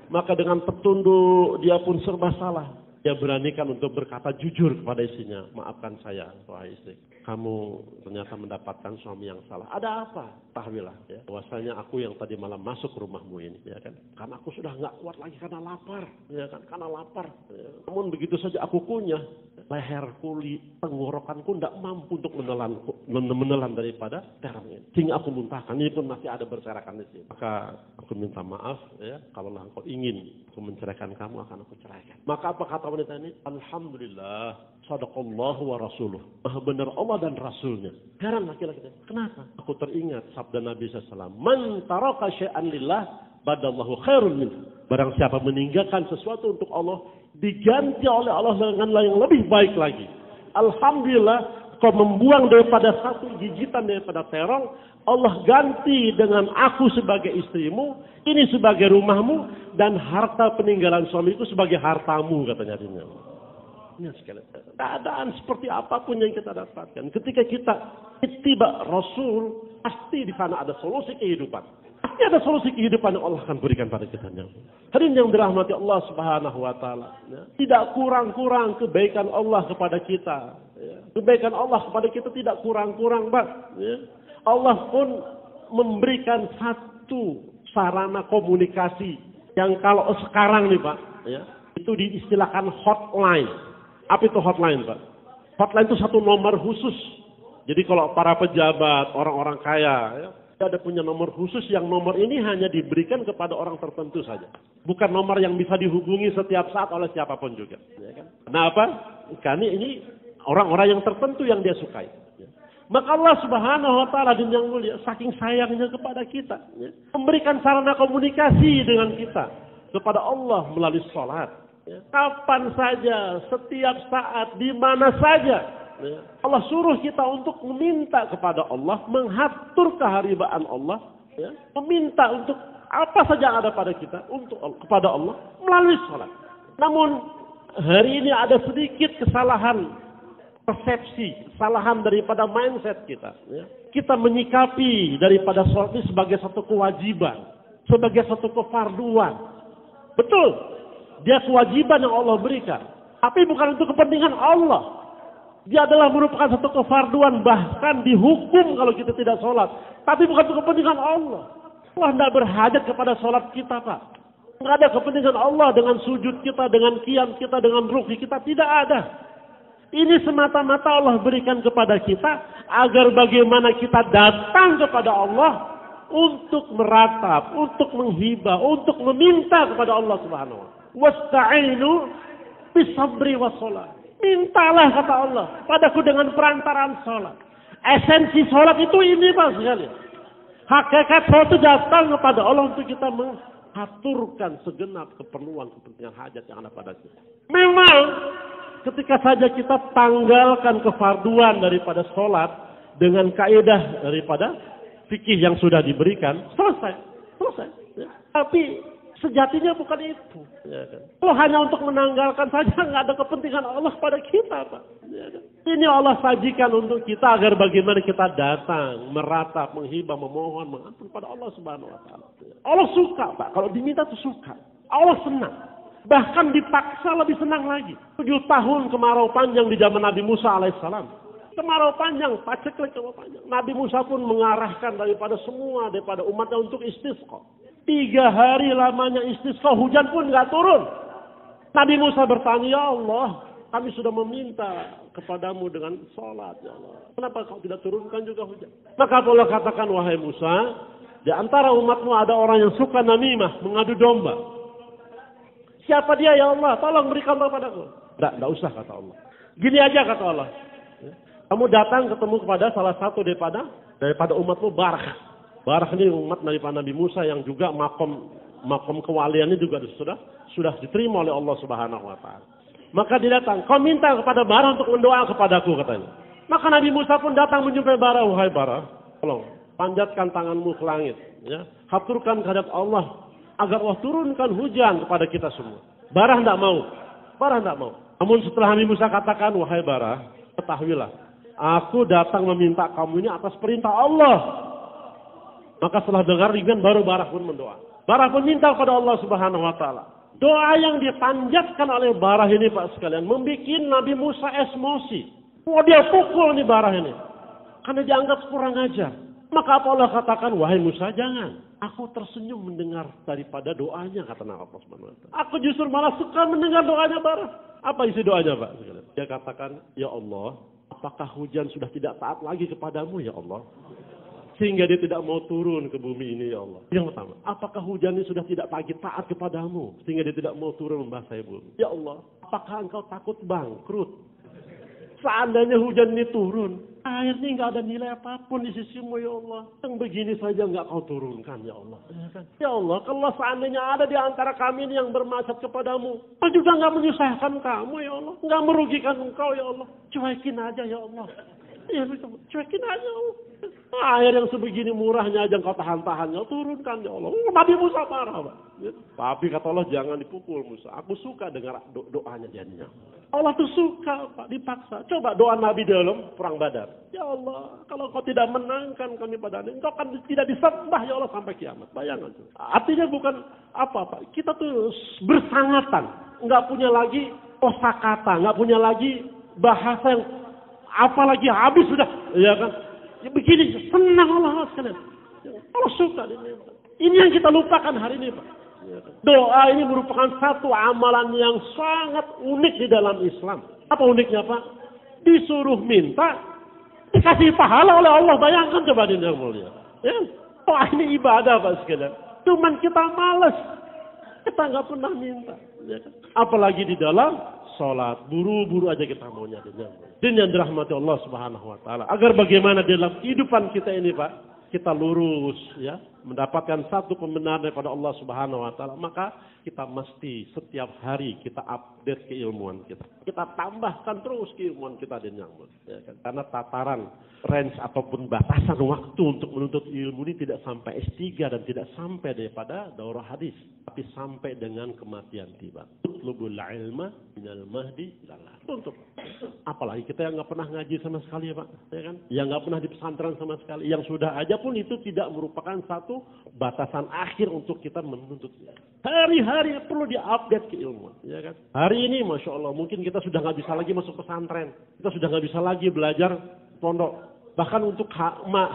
Maka dengan petunduk dia pun serba salah. Dia beranikan untuk berkata jujur kepada istrinya, maafkan saya, wahai istri. Kamu ternyata mendapatkan suami yang salah. Ada apa? Tahwilah, ya. Bahwasanya aku yang tadi malam masuk ke rumahmu ini, ya kan? Karena aku sudah nggak kuat lagi karena lapar, ya kan? Karena lapar. Ya. Namun begitu saja aku kunyah, leher, kulit, tenggorokanku tidak mampu untuk menelan daripada terong ini. Sehingga aku muntahkan. Ini pun masih ada berserakan di sini. Maka aku minta maaf, ya. Kalau engkau ingin aku menceraikan kamu, akan aku ceraikan. Maka apa kata wanita ini? Alhamdulillah, sadaqallahu wa rasuluh. Maha benar Allah dan Rasulnya. Heran laki-laki. Kenapa? Aku teringat sabda Nabi SAW. Man taraka syai'an lillah badallahu khairun min. Barang siapa meninggalkan sesuatu untuk Allah, diganti oleh Allah dengan yang lebih baik lagi. Alhamdulillah, kau membuang daripada satu gigitan daripada terong, Allah ganti dengan aku sebagai istrimu, ini sebagai rumahmu, dan harta peninggalan suamiku sebagai hartamu, katanya dia. Ini sekali. Keadaan seperti apapun yang kita dapatkan, ketika kita ittiba Rasul, pasti di sana ada solusi kehidupan. Pasti ada solusi kehidupan yang Allah akan berikan pada kita. Hadirin yang dirahmati Allah Subhanahu wa taala, ya. Tidak kurang-kurang kebaikan Allah kepada kita, ya. Kebaikan Allah kepada kita tidak kurang-kurang, Pak, ya. Allah pun memberikan satu sarana komunikasi yang kalau sekarang nih, Pak, ya, itu diistilahkan hotline. Apa itu hotline, Pak? Hotline itu satu nomor khusus. Jadi kalau para pejabat, orang-orang kaya, ya, ada punya nomor khusus yang nomor ini hanya diberikan kepada orang tertentu saja. Bukan nomor yang bisa dihubungi setiap saat oleh siapapun juga. Ya kan? Kenapa? Karena ini orang-orang yang tertentu yang dia sukai. Ya. Maka Allah Subhanahu wa taala yang mulia, saking sayangnya kepada kita, ya, memberikan sarana komunikasi dengan kita kepada Allah melalui salat. Ya, kapan saja, setiap saat, di mana saja, ya, Allah suruh kita untuk meminta kepada Allah, menghatur keharibaan Allah, ya, meminta untuk apa saja yang ada pada kita kepada Allah melalui salat. Namun hari ini ada sedikit kesalahan persepsi, kesalahan daripada mindset kita. Ya. Kita menyikapi daripada salat ini sebagai satu kewajiban, sebagai satu kefarduan. Betul. Dia kewajiban yang Allah berikan. Tapi bukan untuk kepentingan Allah. Dia adalah merupakan satu kefarduan. Bahkan dihukum kalau kita tidak sholat. Tapi bukan untuk kepentingan Allah. Allah tidak berhajat kepada sholat kita, Pak. Tidak ada kepentingan Allah dengan sujud kita, dengan qiyam kita, dengan ruku kita. Tidak ada. Ini semata-mata Allah berikan kepada kita. Agar bagaimana kita datang kepada Allah. Untuk meratap, untuk menghibah, untuk meminta kepada Allah Subhanahu wa ta'ala. Wasta'inu bisabri wassalat. Mintalah kata Allah padaku dengan perantaraan salat. Esensi salat itu ini, Pak, sekali. Hakikat salat itu datang kepada Allah untuk kita mengaturkan segenap kepentingan hajat yang ada pada kita. Memang ketika saja kita tanggalkan kefarduan daripada salat dengan kaidah daripada fikih yang sudah diberikan, selesai. Ya. Tapi sejatinya bukan itu. Ya kan? Kalau hanya untuk menanggalkan saja, nggak ada kepentingan Allah pada kita, Pak. Ya kan? Ini Allah sajikan untuk kita agar bagaimana kita datang, meratap, menghibah, memohon, mengampun pada Allah Subhanahu wa taala. Allah suka, Pak. Kalau diminta itu suka. Allah senang. Bahkan dipaksa lebih senang lagi. 7 tahun kemarau panjang di zaman Nabi Musa alaihissalam. Kemarau panjang, paceklik kemarau panjang. Nabi Musa pun mengarahkan daripada umatnya untuk istisqa. 3 hari lamanya istisqa, hujan pun nggak turun. Nabi Musa bertanya, ya Allah, kami sudah meminta kepadamu dengan salat, ya Allah. Kenapa kau tidak turunkan juga hujan? Maka Allah katakan, wahai Musa, di antara umatmu ada orang yang suka namimah, mengadu domba. Siapa dia ya Allah? Tolong berikan tahu padaku. Tidak usah kata Allah. Gini aja kata Allah. Kamu datang ketemu kepada salah satu daripada umatmu, Barah. Barah ini umat daripada Nabi Musa yang juga makom kewaliannya juga sudah diterima oleh Allah Subhanahu wa taala. Maka dia datang, kau minta kepada Barah untuk mendoa kepadaku katanya. Maka Nabi Musa pun datang menjumpai Barah, wahai Barah, tolong panjatkan tanganmu ke langit, ya. Haturkan kehadap Allah agar Allah turunkan hujan kepada kita semua. Barah tidak mau. Namun setelah Nabi Musa katakan, wahai Barah, ketahuilah, aku datang meminta kamu ini atas perintah Allah. Maka setelah dengar ringan baru Barah pun mendoa. Barah pun minta kepada Allah Subhanahu wa taala. Doa yang dipanjatkan oleh Barah ini Pak sekalian membuat Nabi Musa emosi. Mau dia pukul nih Barah ini. Karena dianggap kurang ajar. Maka Allah katakan, wahai Musa jangan. Aku tersenyum mendengar daripada doanya, kata Allah Subhanahu wa taala. Aku justru malah suka mendengar doanya Barah. Apa isi doanya Pak? Dia katakan, ya Allah, apakah hujan sudah tidak taat lagi kepadamu ya Allah? Sehingga dia tidak mau turun ke bumi ini ya Allah. Yang pertama, apakah hujan ini sudah tidak lagi taat kepadamu? Sehingga dia tidak mau turun membasahi bumi. Ya Allah, apakah engkau takut bangkrut? Seandainya hujan ini turun, airnya nggak ada nilai apapun di sisimu ya Allah. Yang begini saja nggak kau turunkan ya Allah. Ya Allah, kalau seandainya ada di antara kami ini yang bermaksud kepadamu, kau juga nggak menyusahkan kamu ya Allah, nggak merugikan engkau ya Allah. Cuekin aja ya Allah. Ya, cuekin aja ya Allah. Air yang sebegini murahnya aja engkau tahan-tahan, ya turunkan ya Allah. Nabi Musa marah Pak. Tapi kata Allah jangan dipukul Musa. Aku suka dengar doanya jadinya. Allah tuh suka Pak, dipaksa. Coba doa Nabi dalam perang Badar. Ya Allah, kalau kau tidak menangkan kami padanya, engkau kan tidak disembah ya Allah sampai kiamat. Bayangkan. Artinya bukan apa Pak. Kita tuh bersangatan. Enggak punya lagi kosakata, enggak punya lagi bahasa yang apalagi habis sudah. Ya kan? Ya begini, senang Allah sekalian. Allah suka. Ini yang kita lupakan hari ini Pak. Doa ini merupakan satu amalan yang sangat unik di dalam Islam. Apa uniknya Pak? Disuruh minta, dikasih pahala oleh Allah. Bayangkan coba di yang mulia. Ya? Doa ini ibadah Pak sekalian. Cuman kita malas. Kita nggak pernah minta. Ya kan? Apalagi di dalam sholat. Buru-buru aja kita maunya. Dan yang dirahmati Allah Subhanahu wa taala. Agar bagaimana dalam kehidupan kita ini Pak, kita lurus ya, mendapatkan satu pembenaran daripada Allah Subhanahu wa taala, maka kita mesti setiap hari kita update keilmuan kita. Kita tambahkan terus keilmuan kita dan yang ya kan? Karena tataran range ataupun batasan waktu untuk menuntut ilmu ini tidak sampai S3 dan tidak sampai daripada daurah hadis, tapi sampai dengan kematian tiba. Utlubul ilma minal mahdi ilalah. Untuk apalagi kita yang nggak pernah ngaji sama sekali ya Pak, ya kan? Yang nggak pernah di pesantren sama sekali, yang sudah aja pun itu tidak merupakan satu batasan akhir untuk kita menuntut. Hari-hari perlu diupdate keilmuan, ya kan? Hari ini Masya Allah mungkin kita sudah nggak bisa lagi masuk pesantren, kita sudah nggak bisa lagi belajar pondok, bahkan untuk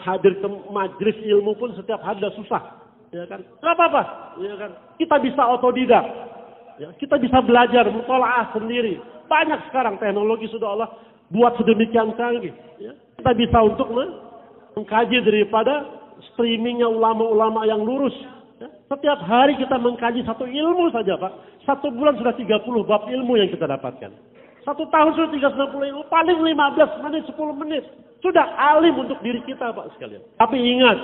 hadir ke majelis ilmu pun setiap hari sudah susah, ya kan? Nggak apa-apa, ya kan? Kita bisa otodidak, ya, kita bisa belajar mutolaah sendiri. Banyak sekarang teknologi sudah Allah buat sedemikian canggih, ya. Kita bisa untuk mengkaji daripada streamingnya ulama-ulama yang lurus. Ya. Setiap hari kita mengkaji satu ilmu saja Pak. 1 bulan sudah 30 bab ilmu yang kita dapatkan. 1 tahun sudah 360 ilmu. Paling 15 menit, 10 menit. Sudah alim untuk diri kita Pak sekalian. Tapi ingat,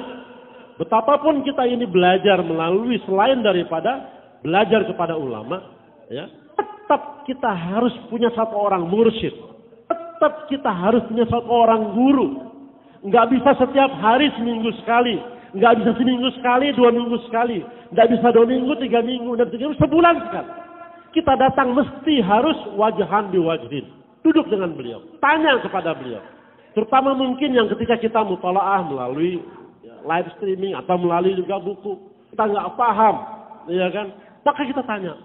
betapapun kita ini belajar melalui selain daripada belajar kepada ulama, ya, tetap kita harus punya satu orang mursyid. Tetap kita harus punya satu orang guru. Nggak bisa setiap hari seminggu sekali. Nggak bisa seminggu sekali, 2 minggu sekali. Nggak bisa 2 minggu, 3 minggu, dan 3 minggu, sebulan sekali. Kita datang mesti harus wajahan biwajhin. Duduk dengan beliau. Tanya kepada beliau. Terutama mungkin yang ketika kita mutalaah melalui live streaming atau melalui juga buku. Kita nggak paham. Ya kan? Maka kita tanya.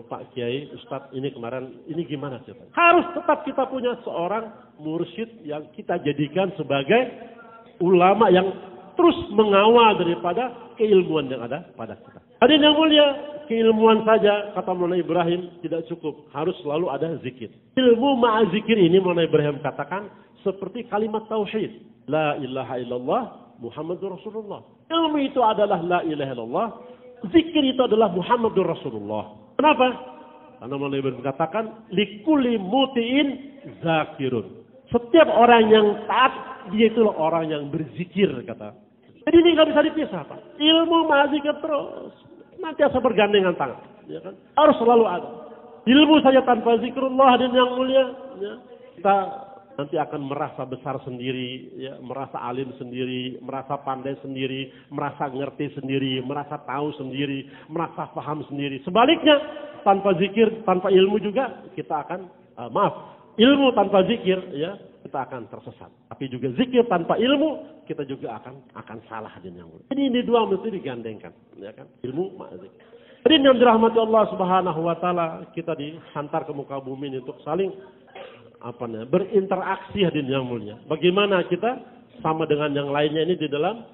Pak Kiai, Ustadz ini kemarin, ini gimana sih? Harus tetap kita punya seorang mursyid yang kita jadikan sebagai ulama yang terus mengawal daripada keilmuan yang ada pada kita. Hadirin yang mulia, keilmuan saja kata Maulana Ibrahim tidak cukup, harus selalu ada zikir. Ilmu ma'a zikir ini Maulana Ibrahim katakan seperti kalimat tauhid, la ilaha illallah Muhammadur Rasulullah. Ilmu itu adalah la ilaha illallah, zikir itu adalah Muhammadur Rasulullah. Kenapa? Karena Maulana Ibrahim katakan likulli muti'in zakirun. Setiap orang yang taat, dia itulah orang yang berzikir, kata. Jadi ini nggak bisa dipisah, Pak. Ilmu mazikir terus, nanti asal bergandengan tangan, ya kan? Harus selalu ada. Ilmu saja tanpa zikrullah dan yang mulia, ya, kita nanti akan merasa besar sendiri, ya, merasa alim sendiri, merasa pandai sendiri, merasa ngerti sendiri, merasa tahu sendiri, merasa paham sendiri. Sebaliknya, tanpa zikir, tanpa ilmu juga kita akan ilmu tanpa zikir, ya, kita akan tersesat. Tapi juga zikir tanpa ilmu, kita juga akan salah dan yang mulia. Jadi ini dua mesti digandengkan, ya kan? Ilmu ma zikir. Jadi yang dirahmati Allah Subhanahu wa taala, kita dihantar ke muka bumi ini untuk saling berinteraksi hadirin yang mulia. Bagaimana kita sama dengan yang lainnya ini di dalam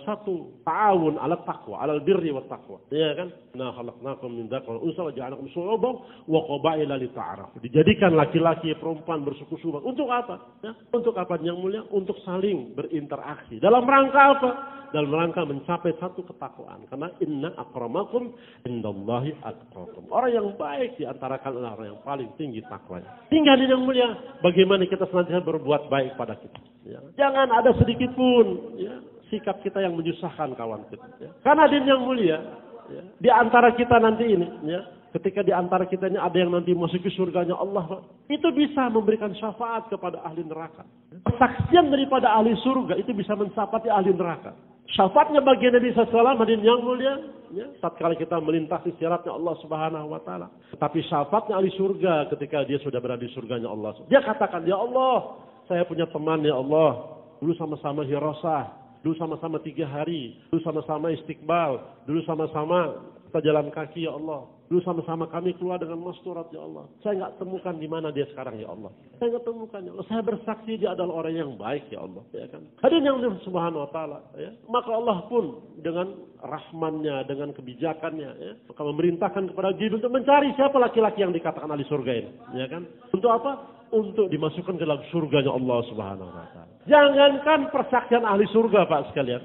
satu ta'awun ala taqwa, ala birri wa taqwa. Ya kan? Nah, khalaqnakum min dzakarin wa unsa wa ja'alnakum syu'uban wa qabaila lita'arafu. Dijadikan laki-laki perempuan bersuku-suku. Untuk apa? Ya, untuk apa yang mulia? Untuk saling berinteraksi. Dalam rangka apa? Dalam rangka mencapai satu ketakwaan. Karena inna akramakum indallahi atqakum. Orang yang baik di antara kalian adalah orang yang paling tinggi takwanya. Tinggal yang mulia, bagaimana kita senantiasa berbuat baik pada kita. Ya. Jangan ada sedikit pun, ya, sikap kita yang menyusahkan kawan kita. Ya. Karena din yang mulia, ya, di antara kita nanti ini, ya, ketika di antara kita ini ada yang nanti masuk ke surganya Allah, itu bisa memberikan syafaat kepada ahli neraka. Kesaksian daripada ahli surga itu bisa mensyafaati ahli neraka. Syafaatnya bagi Nabi SAW, hadirin yang mulia, ya, tatkala kita melintasi siratnya Allah Subhanahu wa taala. Tapi syafaatnya ahli surga ketika dia sudah berada di surganya Allah. Dia katakan, ya Allah, saya punya teman ya Allah, dulu sama-sama hirasah, dulu sama-sama 3 hari, dulu sama-sama istiqbal, dulu sama-sama kita jalan kaki ya Allah, dulu sama-sama kami keluar dengan masturat ya Allah. Saya nggak temukan di mana dia sekarang ya Allah. Saya nggak temukan ya Allah. Saya bersaksi dia adalah orang yang baik ya Allah. Ya kan? Hadirin yang Subhanahu wa taala, ya. Maka Allah pun dengan rahmannya, dengan kebijakannya, ya, maka memerintahkan kepada Jibril untuk mencari siapa laki-laki yang dikatakan ahli surga ini, ya kan? Untuk apa? Untuk dimasukkan ke dalam surganya Allah Subhanahu wa taala. Jangankan persaksian ahli surga, Pak sekalian.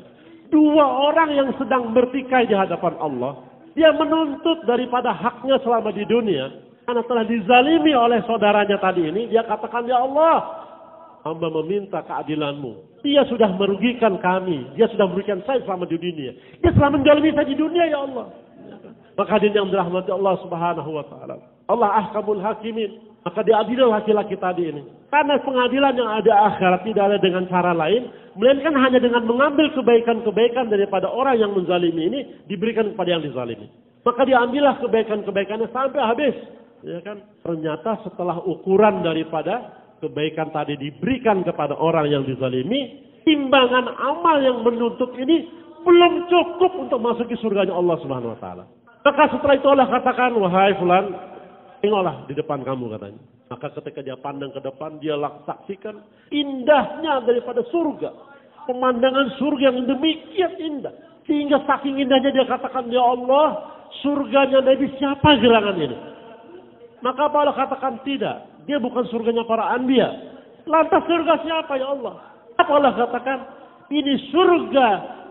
2 orang yang sedang bertikai di hadapan Allah, dia menuntut daripada haknya selama di dunia, karena telah dizalimi oleh saudaranya tadi ini, dia katakan, ya Allah, hamba meminta keadilanmu. Dia sudah merugikan kami, dia sudah merugikan saya selama di dunia. Dia telah menzalimi saya di dunia, ya Allah. Maka hadirin yang dirahmati Allah Subhanahu wa taala, Allah ahkamul hakimin. Maka diadili laki-laki tadi ini. Karena pengadilan yang ada akhirat tidak ada dengan cara lain, melainkan hanya dengan mengambil kebaikan-kebaikan daripada orang yang menzalimi ini diberikan kepada yang dizalimi. Maka diambillah kebaikan-kebaikannya sampai habis. Ya kan? Ternyata setelah ukuran daripada kebaikan tadi diberikan kepada orang yang dizalimi, timbangan amal yang menuntut ini belum cukup untuk masuk ke surganya Allah Subhanahu wa taala. Maka setelah itu Allah katakan, wahai fulan, tengoklah di depan kamu, katanya. Maka ketika dia pandang ke depan, dia saksikan indahnya daripada surga. Pemandangan surga yang demikian indah. Sehingga saking indahnya dia katakan, ya Allah, surganya Nabi siapa gerangan ini? Maka Allah katakan, tidak. Dia bukan surganya para anbiya. Lantas surga siapa ya Allah? Apa Allah katakan? Ini surga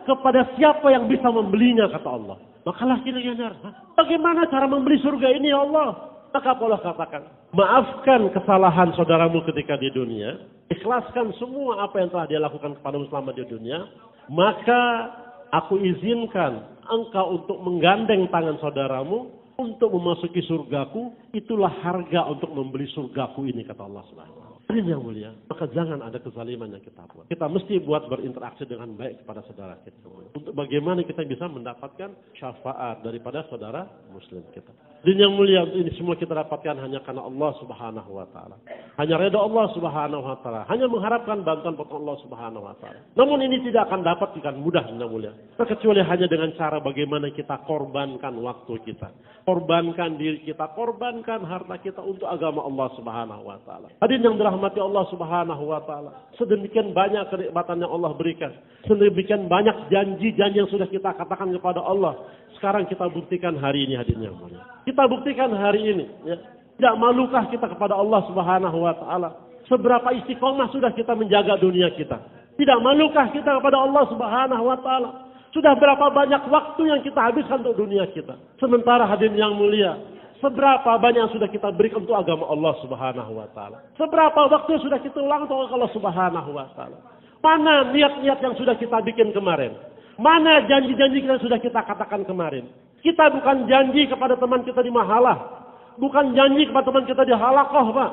kepada siapa yang bisa membelinya, kata Allah. Maka laki-laki nyar, bagaimana cara membeli surga ini ya Allah? Maka Allah katakan, maafkan kesalahan saudaramu ketika di dunia, ikhlaskan semua apa yang telah dia lakukan kepadamu selama di dunia, maka aku izinkan engkau untuk menggandeng tangan saudaramu untuk memasuki surgaku, itulah harga untuk membeli surgaku ini, kata Allah Subhanahu wa taala. Ini yang mulia, maka jangan ada kezaliman yang kita buat. Kita mesti buat berinteraksi dengan baik kepada saudara kita. Untuk bagaimana kita bisa mendapatkan syafaat daripada saudara muslim kita. Dan yang mulia ini semua kita dapatkan hanya karena Allah Subhanahu wa taala. Hanya redha Allah Subhanahu wa taala, hanya mengharapkan bantuan dari Allah Subhanahu wa taala. Namun ini tidak akan dapat dengan mudah yang mulia. Kecuali hanya dengan cara bagaimana kita korbankan waktu kita, korbankan diri kita, korbankan harta kita untuk agama Allah Subhanahu wa taala. Hadirin yang dirahmati Allah Subhanahu wa taala, sedemikian banyak kenikmatan yang Allah berikan, sedemikian banyak janji-janji yang sudah kita katakan kepada Allah. Sekarang kita buktikan hari ini, hadirin yang mulia. Kita buktikan hari ini. Ya. Tidak malukah kita kepada Allah Subhanahu wa taala? Seberapa istiqomah sudah kita menjaga dunia kita? Tidak malukah kita kepada Allah Subhanahu wa taala? Sudah berapa banyak waktu yang kita habiskan untuk dunia kita? Sementara hadirin yang mulia, seberapa banyak yang sudah kita berikan untuk agama Allah Subhanahu wa taala? Seberapa waktu yang sudah kita ulang untuk Allah Subhanahu wa taala? Mana niat-niat yang sudah kita bikin kemarin? Mana janji-janji yang sudah kita katakan kemarin? Kita bukan janji kepada teman kita di mahalah. Bukan janji kepada teman kita di halakoh, Pak.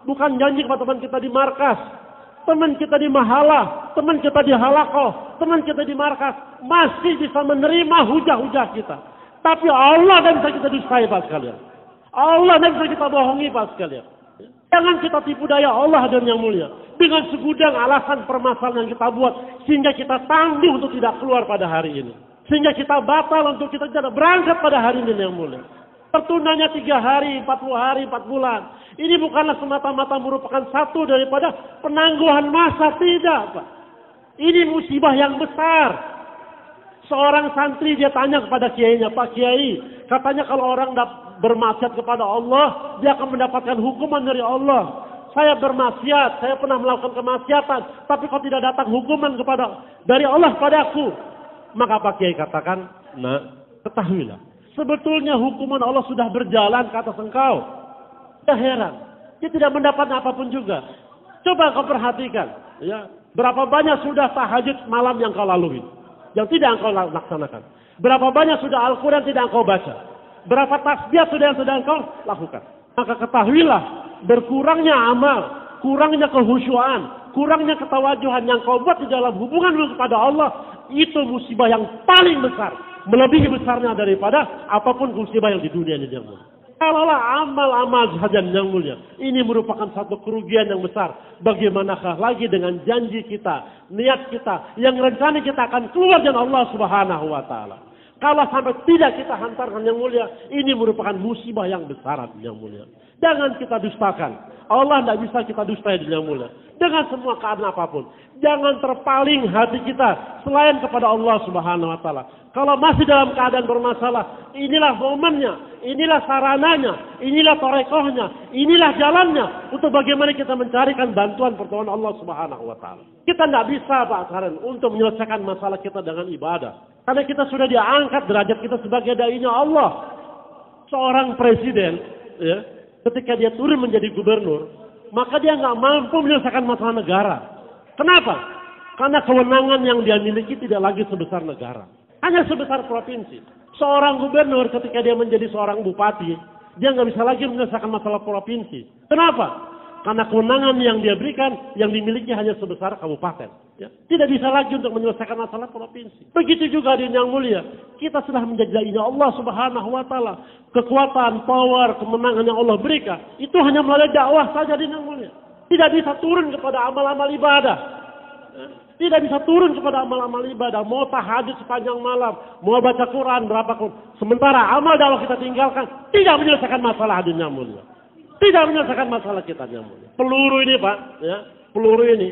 Bukan janji kepada teman kita di markas. Teman kita di mahalah, teman kita di halakoh, teman kita di markas. Masih bisa menerima hujah-hujah kita. Tapi Allah tidak bisa kita dustai, Pak sekalian. Allah tidak bisa kita bohongi, Pak sekalian. Jangan kita tipu daya Allah dan yang mulia. Dengan segudang alasan permasalahan yang kita buat. Sehingga kita tangguh untuk tidak keluar pada hari ini. Sehingga kita batal untuk kita tidak berangkat pada hari ini yang mulia. Tertundanya 3 hari, 40 hari, 4 bulan. Ini bukanlah semata-mata merupakan satu daripada penangguhan masa. Tidak, Pak. Ini musibah yang besar. Seorang santri dia tanya kepada kiainya, Pak Kiai, katanya kalau orang bermaksiat kepada Allah, dia akan mendapatkan hukuman dari Allah. Saya bermaksiat, saya pernah melakukan kemaksiatan, tapi kok tidak datang hukuman dari Allah padaku? Maka Pak Kiai katakan, nah, ketahuilah, sebetulnya hukuman Allah sudah berjalan ke atas engkau. Dia heran, dia tidak mendapat apapun juga. Coba kau perhatikan, ya, berapa banyak sudah tahajud malam yang kau lalui, yang tidak engkau laksanakan. Berapa banyak sudah Al-Quran tidak engkau baca. Berapa tasbih sudah yang sedang kau lakukan. Maka ketahuilah, berkurangnya amal, kurangnya kehusyuan, kurangnya ketawajuhan yang kau buat di dalam hubungan kepada Allah, itu musibah yang paling besar. Melebihi besarnya daripada apapun musibah yang di dunia ini yang mulia. Kalaulah amal-amal saja yang mulia, ini merupakan satu kerugian yang besar. Bagaimanakah lagi dengan janji kita, niat kita, yang rencana kita akan keluar dari Allah Subhanahu wa taala. Kalau sampai tidak kita hantarkan yang mulia, ini merupakan musibah yang besar yang mulia. Jangan kita dustakan. Allah tidak bisa kita dustai yang mulia. Dengan semua keadaan apapun. Jangan terpaling hati kita selain kepada Allah Subhanahu wa taala. Kalau masih dalam keadaan bermasalah, inilah momennya, inilah sarananya, inilah torekohnya, inilah jalannya untuk bagaimana kita mencarikan bantuan pertolongan Allah Subhanahu wa taala. Kita tidak bisa, Pak Karen, untuk menyelesaikan masalah kita dengan ibadah. Karena kita sudah diangkat derajat kita sebagai dai-nya Allah. Seorang presiden, ya, ketika dia turun menjadi gubernur, maka dia nggak mampu menyelesaikan masalah negara. Kenapa? Karena kewenangan yang dia miliki tidak lagi sebesar negara. Hanya sebesar provinsi. Seorang gubernur ketika dia menjadi seorang bupati, dia nggak bisa lagi menyelesaikan masalah provinsi. Kenapa? Karena kewenangan yang dia berikan, yang dimiliki hanya sebesar kabupaten. Ya. Tidak bisa lagi untuk menyelesaikan masalah provinsi. Begitu juga di yang mulia. Kita sudah menjadi dai-nya Allah Subhanahu wa taala. Kekuatan, power, kemenangan yang Allah berikan, itu hanya melalui dakwah saja di yang mulia. Tidak bisa turun kepada amal-amal ibadah. Ya. Tidak bisa turun kepada amal-amal ibadah. Mau tahajud sepanjang malam, mau baca Quran berapapun. Sementara amal dakwah kita tinggalkan, tidak menyelesaikan masalah di yang mulia. Tidak menyelesaikan masalah kita yang mulia. Peluru ini, Pak, ya, peluru ini,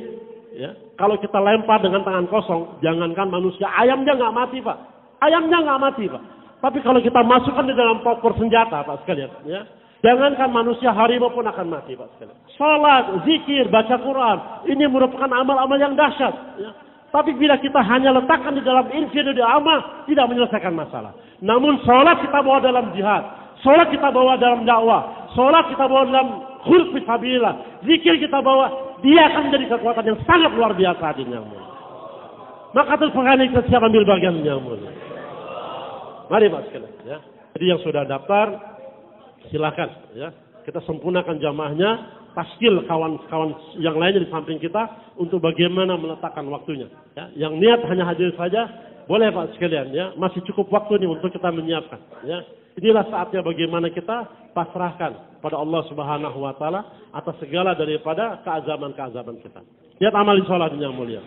ya, kalau kita lempar dengan tangan kosong, jangankan manusia, ayamnya nggak mati, Pak. Ayamnya nggak mati, Pak. Tapi kalau kita masukkan di dalam popor senjata, Pak sekalian, ya, jangankan manusia, harimau pun akan mati, Pak sekalian. Salat, zikir, baca Quran, ini merupakan amal-amal yang dahsyat. Ya. Tapi bila kita hanya letakkan di dalam insidu amal, tidak menyelesaikan masalah. Namun salat kita bawa dalam jihad, salat kita bawa dalam dakwah, salat kita bawa dalam khulq fisabilillah, zikir kita bawa, dia akan menjadi kekuatan yang sangat luar biasa di yang mulia. Maka terus pengen kita siap ambil bagian yang mulia. Mari Pak sekalian, ya. Jadi yang sudah daftar silakan, ya. Kita sempurnakan jamaahnya, taskil kawan-kawan yang lainnya di samping kita untuk bagaimana meletakkan waktunya. Ya. Yang niat hanya hadir saja, Boleh Pak sekalian ya, masih cukup waktu nih untuk kita menyiapkan ya. Inilah saatnya bagaimana kita pasrahkan pada Allah Subhanahu wa taala atas segala daripada keazaban-keazaban kita. Lihat amal salat yang mulia.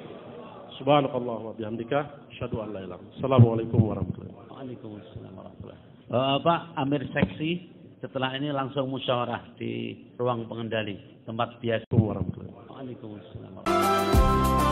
Subhanakallah wa bihamdika asyhadu an la ilaha illallah. Assalamualaikum warahmatullahi wabarakatuh. Waalaikumsalam warahmatullahi wabarakatuh. Pak Amir Seksi setelah ini langsung musyawarah di ruang pengendali tempat biasa. Waalaikumsalam warahmatullahi wabarakatuh. Waalaikumsalam warahmatullahi wabarakatuh.